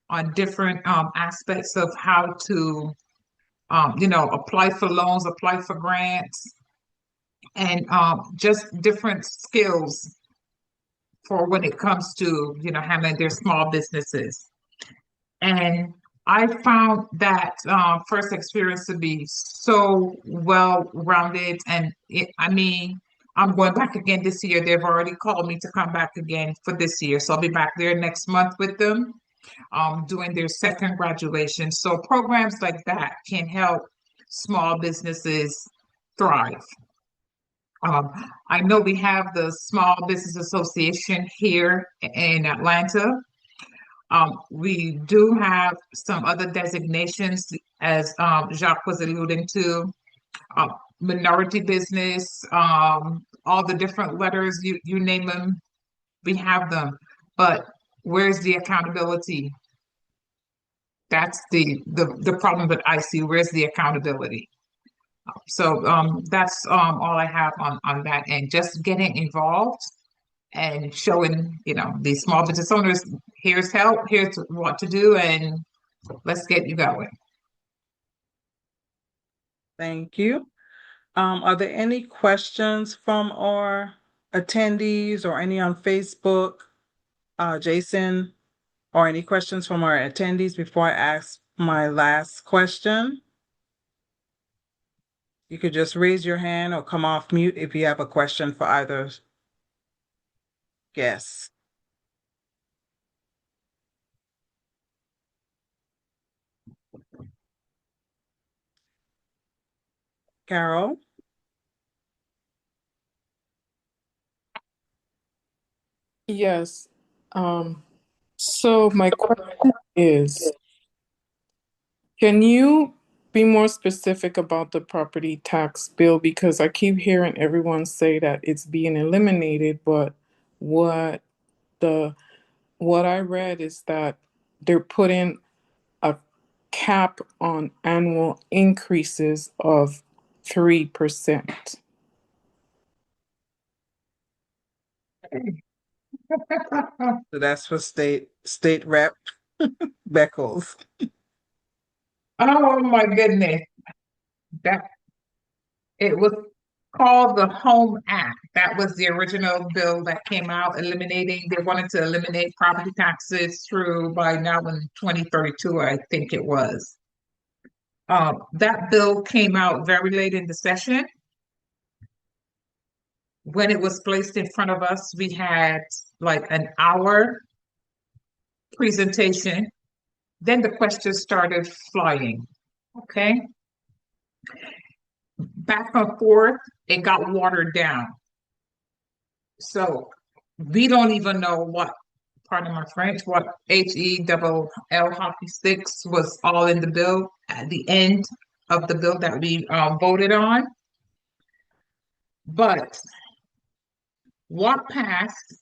on different aspects of how to apply for loans, apply for grants, and just different skills for when it comes to, handling their small businesses. And I found that first experience to be so well-rounded. And I'm going back again this year. They've already called me to come back again for this year. So I'll be back there next month with them, doing their second graduation. So programs like that can help small businesses thrive. I know we have the Small Business Association here in Atlanta. We do have some other designations, as Jacques was alluding to, minority business, all the different letters, you name them, we have them. But where's the accountability? That's the problem that I see. Where's the accountability? So that's all I have on that end. Just getting involved and showing, these small business owners, here's help, here's what to do, and let's get you going. Thank you. Are there any questions from our attendees or any on Facebook, Jason, or any questions from our attendees before I ask my last question? You could just raise your hand or come off mute if you have a question for either guest. Carol? Yes. So my question is, can you be more specific about the property tax bill? Because I keep hearing everyone say that it's being eliminated, but what the what I read is that they're putting a cap on annual increases of 3%. So that's for state rep Beckles. Oh my goodness. That it was called the Home Act. That was the original bill that came out eliminating, they wanted to eliminate property taxes through by now in 2032, I think it was. That bill came out very late in the session. When it was placed in front of us, we had like an hour presentation. Then the questions started flying. Okay. Back and forth, it got watered down. So we don't even know what, pardon my French, what HE hockey sticks was all in the bill at the end of the bill that we voted on. But what passed,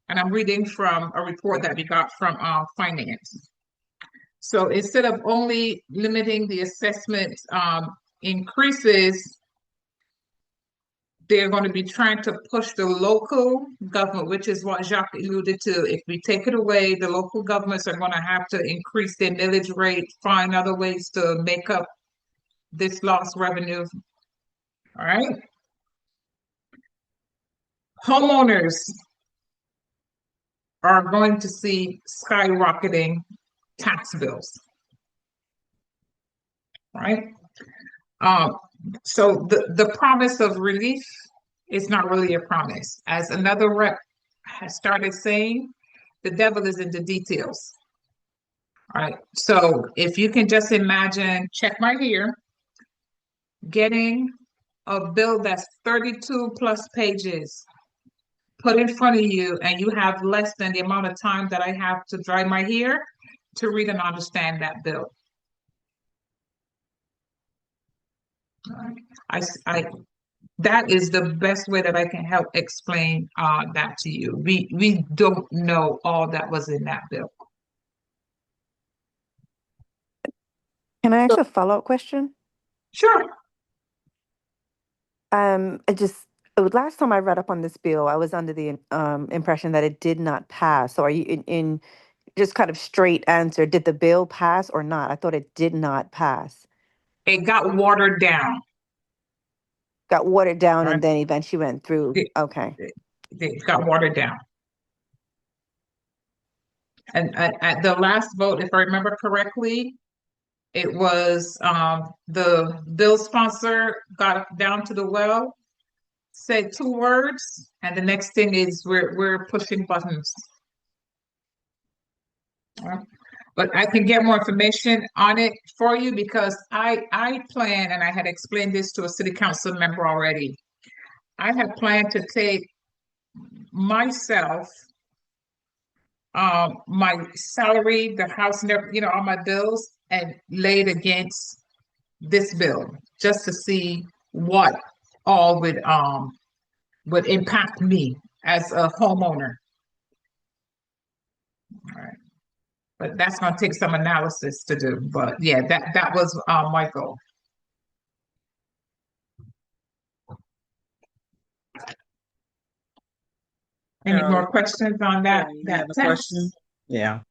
and I'm reading from a report that we got from finance. So instead of only limiting the assessment increases, they're going to be trying to push the local government, which is what Jacques alluded to. If we take it away, the local governments are going to have to increase their millage rate, find other ways to make up this lost revenue. All right. Homeowners are going to see skyrocketing tax bills. Right. So the promise of relief is not really a promise. As another rep has started saying, the devil is in the details. All right. So if you can just imagine, check right here, getting a bill that's 32 plus pages put in front of you, and you have less than the amount of time that I have to dry my hair to read and understand that bill. I that is the best way that I can help explain that to you. We don't know all that was in that bill. Can I ask a follow-up question? Sure. I just last time I read up on this bill, I was under the impression that it did not pass. So are you in just kind of straight answer, did the bill pass or not? I thought it did not pass. It got watered down. Got watered down Right. and then eventually went through. Okay. It got watered down. And at the last vote, if I remember correctly, it was the bill sponsor got down to the well, said 2 words, and the next thing is we're pushing buttons. But I can get more information on it for you because I plan, and I had explained this to a city council member already. I had planned to take myself, my salary, the house, all my bills, and lay it against this bill just to see what all would impact me as a homeowner. All right. But that's going to take some analysis to do. But yeah, that was my goal. Any more questions on that? That question? Yeah.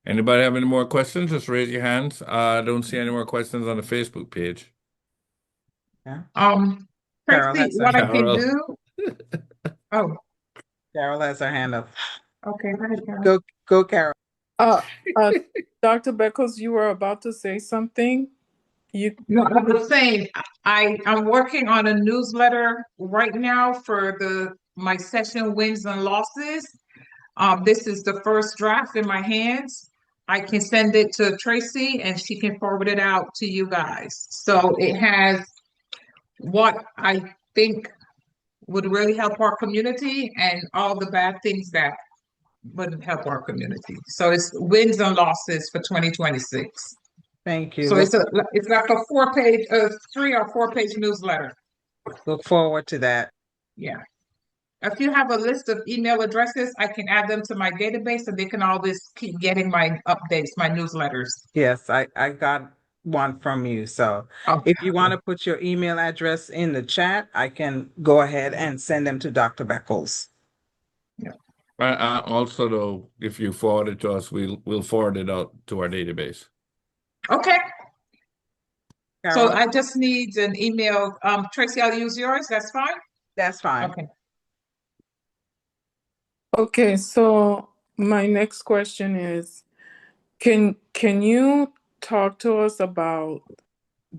Anybody have any more questions? Just raise your hands. I don't see any more questions on the Facebook page. Yeah. Tracy, what I can do? Oh, Carol has her hand up. okay. Go ahead, Carol. Go, Carol. Dr. Beckles, you were about to say something. No, I was saying I'm working on a newsletter right now for my session wins and losses. This is the first draft in my hands. I can send it to Tracy and she can forward it out to you guys. So it has what I think would really help our community and all the bad things that wouldn't help our community. So it's wins and losses for 2026. Thank you. So it's like a 3 or 4 page newsletter. Look forward to that. Yeah. If you have a list of email addresses, I can add them to my database so they can always keep getting my updates, my newsletters. Yes, I got one from you. So Okay. if you want to put your email address in the chat, I can go ahead and send them to Dr. Beckles. Also, though, if you forward it to us, we'll forward it out to our database. Okay. So Carol, I just need an email. Tracy, I'll use yours. That's fine? that's fine. Okay. Okay, so my next question is, can you talk to us about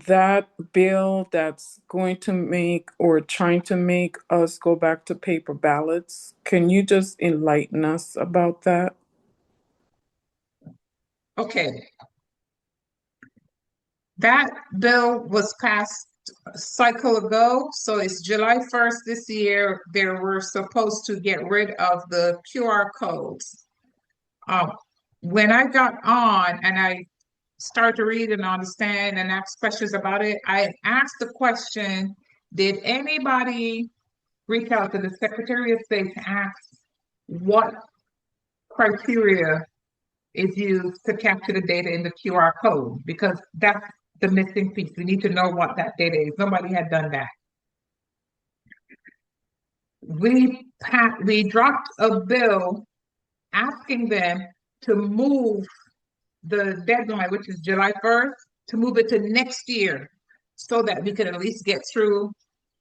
that bill that's going to make or trying to make us go back to paper ballots? Can you just enlighten us about that? Okay. That bill was passed a cycle ago, so it's July 1st this year. They were supposed to get rid of the QR codes. When I got on and I started to read and understand and ask questions about it, I asked the question, did anybody reach out to the Secretary of State to ask what criteria is used to capture the data in the QR code? Because that's the missing piece. We need to know what that data is. Nobody had done that. We dropped a bill asking them to move the deadline, which is July 1st, to move it to next year so that we could at least get through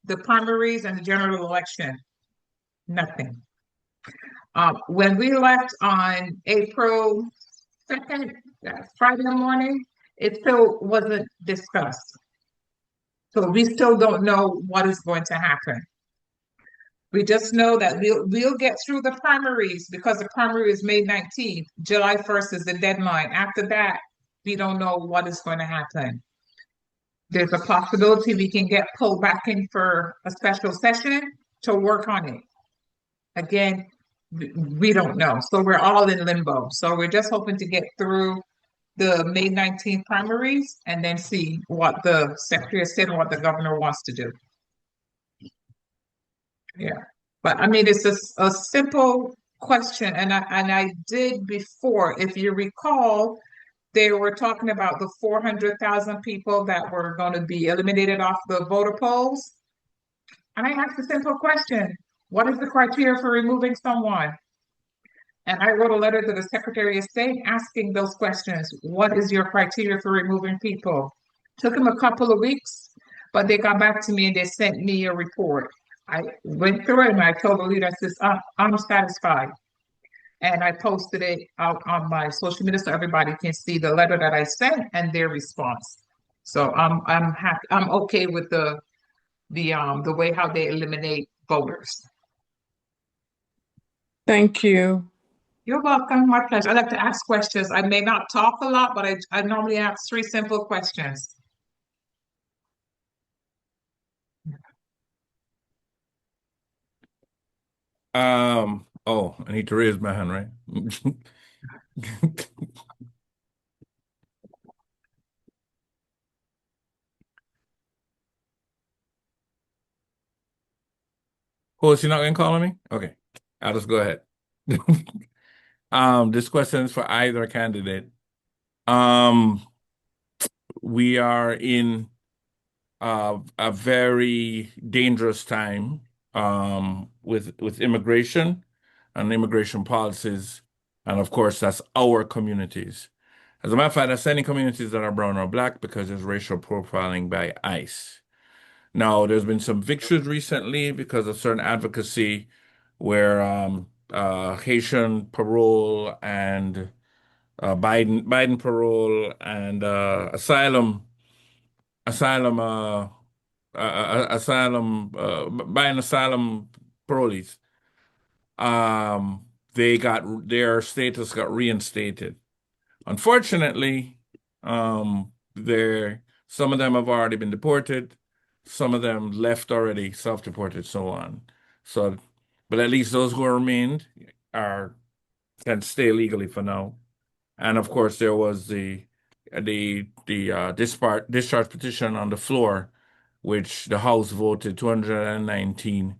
the primaries and the general election. Nothing. When we left on April 2nd, Friday morning, it still wasn't discussed. So we still don't know what is going to happen. We just know that we'll get through the primaries because the primary is May 19th. July 1st is the deadline. After that, we don't know what is going to happen. There's a possibility we can get pulled back in for a special session to work on it. Again, we don't know. So we're all in limbo. So we're just hoping to get through the May 19th primaries and then see what the Secretary of State and what the governor wants to do. Yeah. But I mean, it's a simple question. And I did before, if you recall, they were talking about the 400,000 people that were going to be eliminated off the voter polls. And I asked a simple question. What is the criteria for removing someone? And I wrote a letter to the Secretary of State asking those questions. What is your criteria for removing people? Took them a couple of weeks, but they got back to me and they sent me a report. I went through it and I told the leader, I said, I'm satisfied. And I posted it out on my social media so everybody can see the letter that I sent and their response. So I'm happy. I'm okay with the way how they eliminate voters. Thank you. You're welcome. My pleasure. I like to ask questions. I may not talk a lot, but I normally ask 3 simple questions. Oh, I need to raise my hand, right? Oh, is she not gonna call me? Okay, I'll just go ahead. This question is for either candidate. We are in a very dangerous time with immigration and immigration policies, and of course, that's our communities. As a matter of fact, that's any communities that are brown or black because there's racial profiling by ICE. Now, there's been some victories recently because of certain advocacy where Haitian parole and Biden parole and Biden asylum parolees. Their status got reinstated. Unfortunately, some of them have already been deported, some of them left already, self-deported, so on. So, but at least those who remained are can stay legally for now. And of course, there was the discharge petition on the floor, which the House voted 219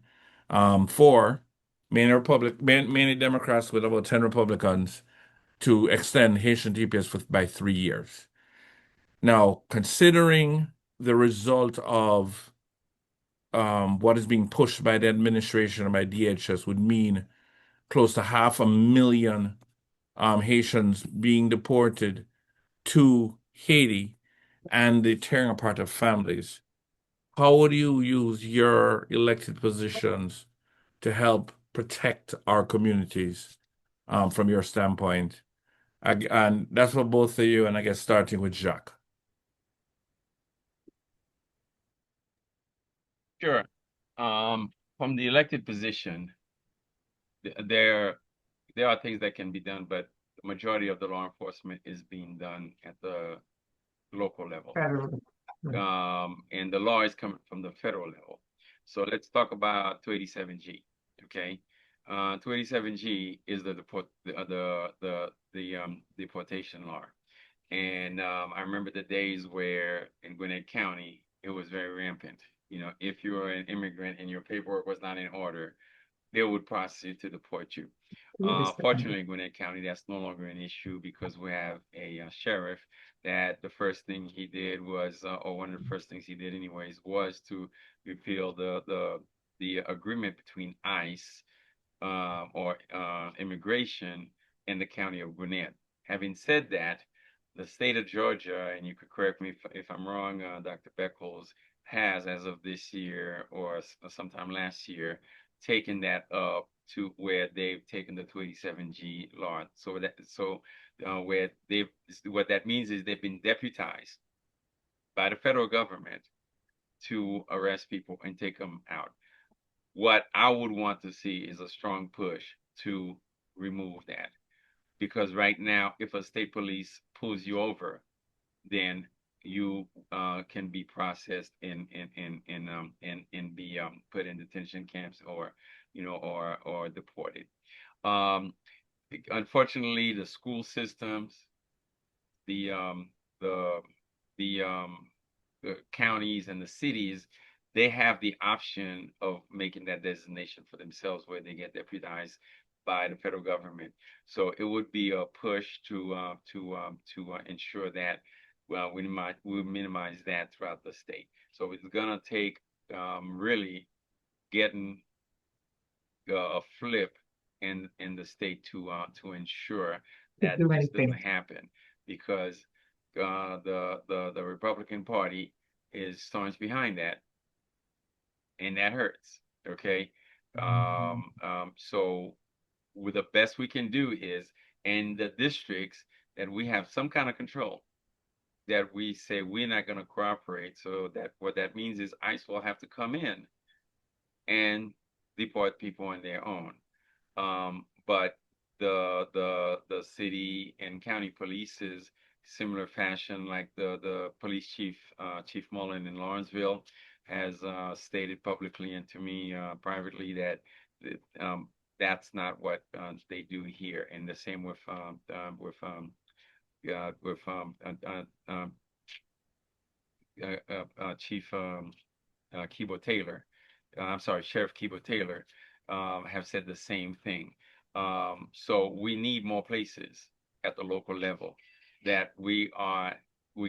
for, mainly Democrats with about 10 Republicans, to extend Haitian TPS by 3 years. Now, considering the result of what is being pushed by the administration and by DHS would mean close to 500,000 Haitians being deported to Haiti and the tearing apart of families. How would you use your elected positions to help protect our communities from your standpoint? And that's for both of you, and I guess starting with Jacques. Sure. From the elected position, there are things that can be done, but the majority of the law enforcement is being done at the local level. Federal. And the law is coming from the federal level. So let's talk about 287G. Okay. 287G is the deportation law. And I remember the days where in Gwinnett County, it was very rampant. You know, if you were an immigrant and your paperwork was not in order, they would process you to deport you. Fortunately, in Gwinnett County, that's no longer an issue because we have a sheriff that the first thing he did was, or one of the first things he did anyways, was to repeal the agreement between ICE or immigration and the county of Gwinnett. Having said that, the state of Georgia, and you could correct me if I'm wrong, Dr. Beckles, has, as of this year or sometime last year, taken that up to where they've taken the 287G law. So where what that means is they've been deputized by the federal government to arrest people and take them out. What I would want to see is a strong push to remove that, because right now, if a state police pulls you over, then you can be processed and be put in detention camps or deported. Unfortunately, the school systems, the counties and the cities, they have the option of making that designation for themselves where they get deputized by the federal government. So it would be a push to ensure that we minimize that throughout the state. So it's gonna take really getting a flip in the state to ensure that this doesn't happen, because the Republican Party is staunch behind that, and that hurts. Okay, so with the best we can do is in the districts that we have some kind of control, that we say we're not going to cooperate. So that what that means is ICE will have to come in and deport people on their own. But the city and county polices, similar fashion, like the police chief, Chief Mullen in Lawrenceville, has stated publicly and to me privately that that's not what they do here. And the same with Chief Kibo Taylor. I'm sorry, Sheriff Kibo Taylor have said the same thing. So we need more places at the local level that we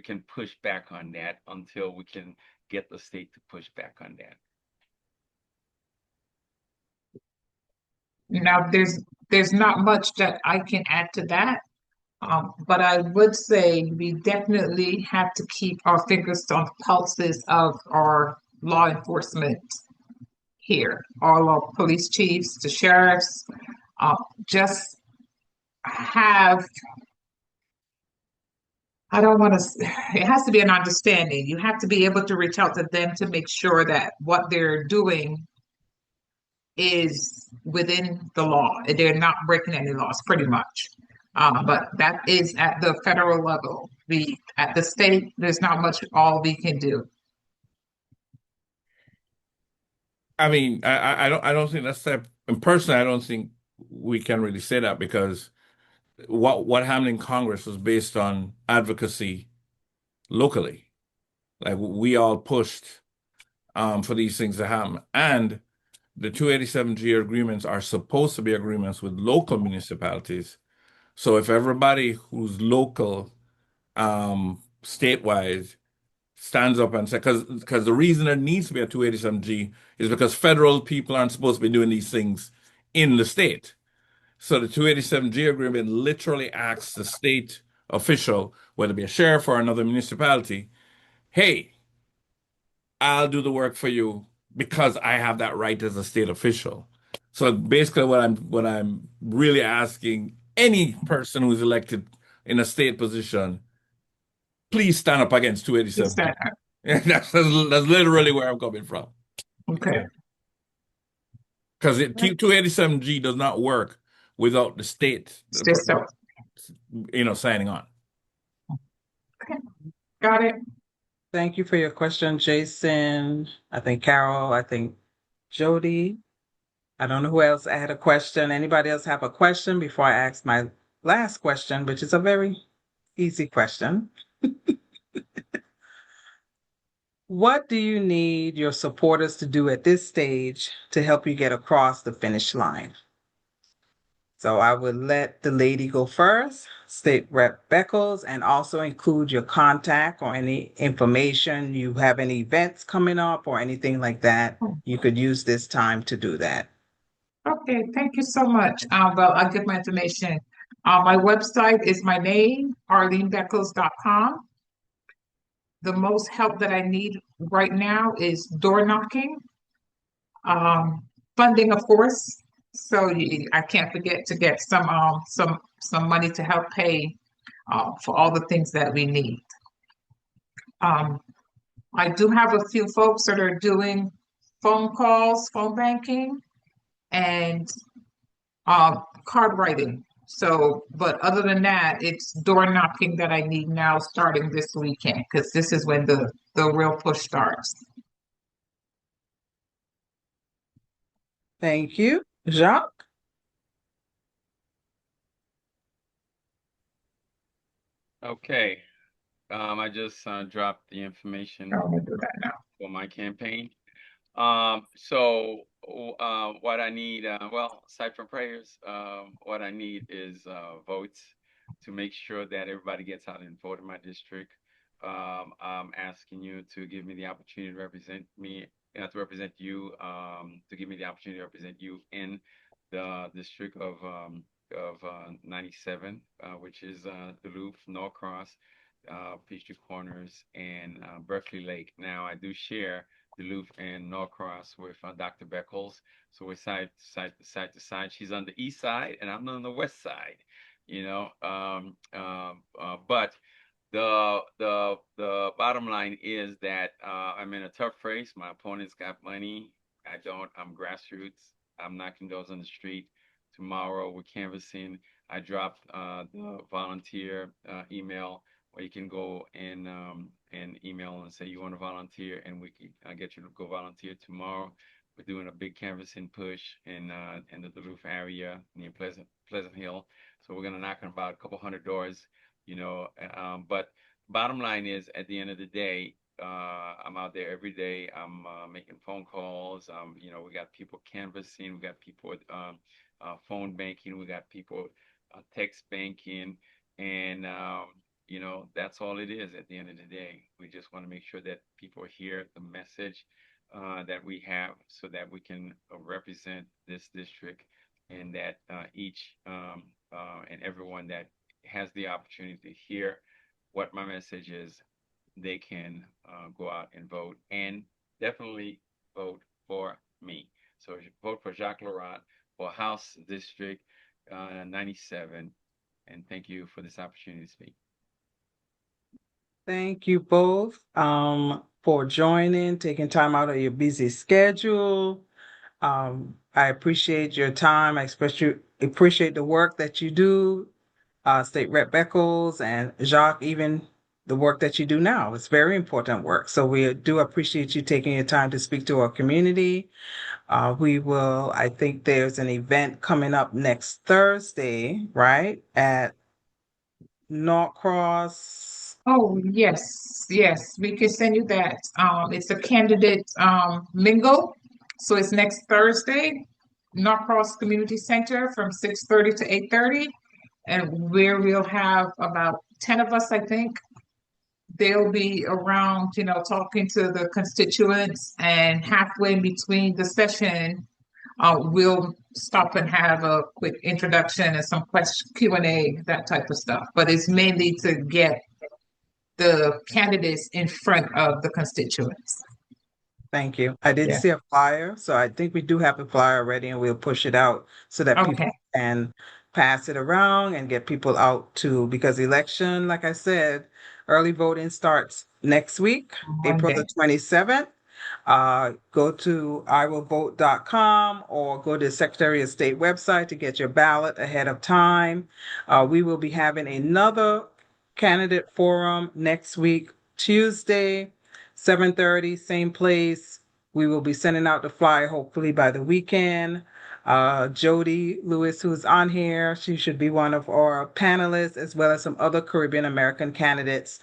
can push back on that until we can get the state to push back on that. Now, there's not much that I can add to that. But I would say we definitely have to keep our fingers on the pulses of our law enforcement here, all our police chiefs, the sheriffs, just have, I don't want to, it has to be an understanding. You have to be able to reach out to them to make sure that what they're doing is within the law. They're not breaking any laws, pretty much. But that is at the federal level. At the state, there's not much all we can do. I mean, I don't think that's that. And personally, I don't think we can really say that because what happened in Congress was based on advocacy locally. Like we all pushed for these things to happen, and the 287G agreements are supposed to be agreements with local municipalities. So if everybody who's local, statewide, stands up and says, because the reason there needs to be a 287G is because federal people aren't supposed to be doing these things in the state. So the 287G agreement literally asks the state official, whether it be a sheriff or another municipality, hey, I'll do the work for you because I have that right as a state official. So basically what I'm really asking any person who's elected in a state position, please stand up against Is 287. that That's literally where I'm coming from. okay? Because 287G does not work without the state, It's just so signing on. okay. Got it. Thank you for your question, Jason. I think Carol, I think Jody. I don't know who else had a question. Anybody else have a question before I ask my last question, which is a very easy question. What do you need your supporters to do at this stage to help you get across the finish line? So I would let the lady go first, State Rep Beckles, and also include your contact or any information. You have any events coming up or anything like that. You could use this time to do that. Okay, thank you so much. Well, I'll give my information. My website is my name, arlenebeckles.com. The most help that I need right now is door knocking, funding, of course. So I can't forget to get some money to help pay for all the things that we need. I do have a few folks that are doing phone calls, phone banking, and card writing. So, but other than that, it's door knocking that I need now starting this weekend because this is when the real push starts. Thank you. Jacques? Okay. I just dropped the information I'm gonna do that now. for my campaign. So what I need, well, aside from prayers, what I need is votes to make sure that everybody gets out and vote in my district. I'm asking you to give me the opportunity to represent me, to represent you, to give me the opportunity to represent you in the district of 97, which is Duluth, Norcross, Peachtree Corners, and Berkeley Lake. Now, I do share Duluth and Norcross with Dr. Beckles. So we're side to side. She's on the east side and I'm on the west side, you know. But the bottom line is that I'm in a tough race. My opponent's got money. I don't. I'm grassroots. I'm knocking doors on the street. Tomorrow we're canvassing. I dropped the volunteer email where you can go and email and say you want to volunteer, and we can get you to go volunteer tomorrow. We're doing a big canvassing push in the Duluth area near Pleasant Hill. So we're gonna knock on about a couple hundred doors, you know. But bottom line is, at the end of the day, I'm out there every day. I'm making phone calls. You know, we got people canvassing. We got people phone banking. We got people text banking, and you know, that's all it is at the end of the day. We just want to make sure that people hear the message that we have so that we can represent this district, and that each and everyone that has the opportunity to hear what my message is, they can go out and vote, and definitely vote for me. So vote for Jacques Laurent for House District 97. And thank you for this opportunity to speak. Thank you both for joining, taking time out of your busy schedule. I appreciate your time. I especially appreciate the work that you do, State Rep Beckles and Jacques, even the work that you do now. It's very important work. So we do appreciate you taking your time to speak to our community. I think there's an event coming up next Thursday, right? At Norcross. Oh, yes, yes, we can send you that. It's a candidate mingle. So it's next Thursday, Norcross Community Center from 6:30 to 8:30. And where we'll have about 10 of us, I think. They'll be around, talking to the constituents, and halfway in between the session, we'll stop and have a quick introduction and some question Q&A, that type of stuff. But it's mainly to get the candidates in front of the constituents. Thank you. I didn't Yeah. see a flyer, so I think we do have a flyer already, and we'll push it out so that people Okay. can pass it around and get people out too. Because election, like I said, early voting starts next week, April the Monday. 27th. Go to iwillvote.com or go to the Secretary of State website to get your ballot ahead of time. We will be having another candidate forum next week, Tuesday, 7:30, same place. We will be sending out the flyer hopefully by the weekend. Jody Lewis, who's on here, she should be one of our panelists, as well as some other Caribbean American candidates,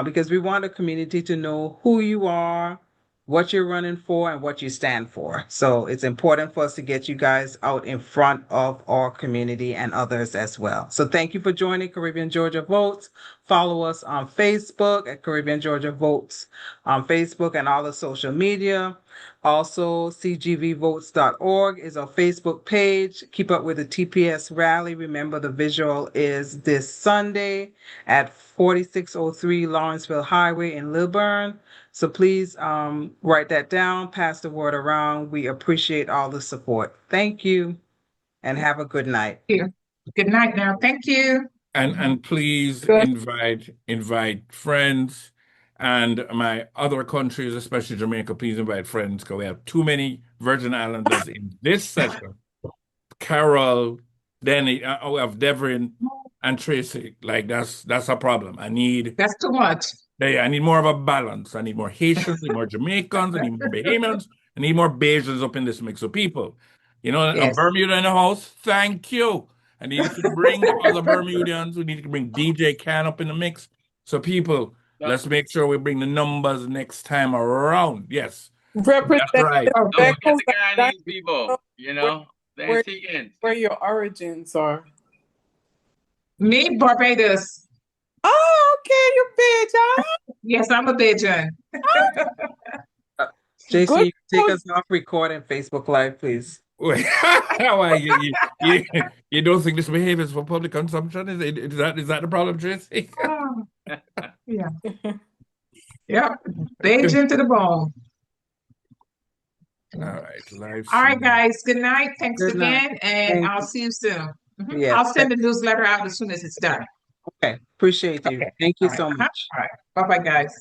because we want the community to know who you are, what you're running for, and what you stand for. So it's important for us to get you guys out in front of our community and others as well. So thank you for joining Caribbean Georgia Votes. Follow us on Facebook at Caribbean Georgia Votes on Facebook and all the social media. Also, cgvvotes.org is our Facebook page. Keep up with the TPS rally. Remember, the visual is this Sunday at 4603 Lawrenceville Highway in Lilburn. So please write that down, pass the word around. We appreciate all the support. Thank you, and have a good night. Good night now. Thank you. And please Good. invite friends, and my other countries, especially Jamaica, please invite friends, because we have too many Virgin Islanders in this session. Carol, Denny, we have Devin and Tracy. Like that's a problem. That's too much. I need more of a balance. I need more Haitians, I need more Jamaicans, I need more Bahamians, I need more Bajans up in this mix. So people, a Yes. Bermuda in the house, thank you. I need to bring the other Bermudians. We need to bring DJ Can up in the mix. So people, let's make sure we bring the numbers next time around. Yes. Representative right. Don't forget Beckles, the Guyanese people, the where- Antiguans. where your origins are. Me, Barbados. Oh, okay, you're big, huh? Yes, I'm a Bajan. JC, Good. take us off recording Facebook Live, please. Wait, why, you don't think this behavior is for public consumption? Is that the problem, Tracy? Oh, yeah. Yep. Bajan to the bone. All right, live. All right, stream. guys. Good night. Thanks Good night. again. And Thank I'll you. see you soon. Mhm. Yes. I'll send the newsletter out as soon as it's done. Okay, appreciate you. Okay. Thank you All right. so much. All right. Bye-bye, guys.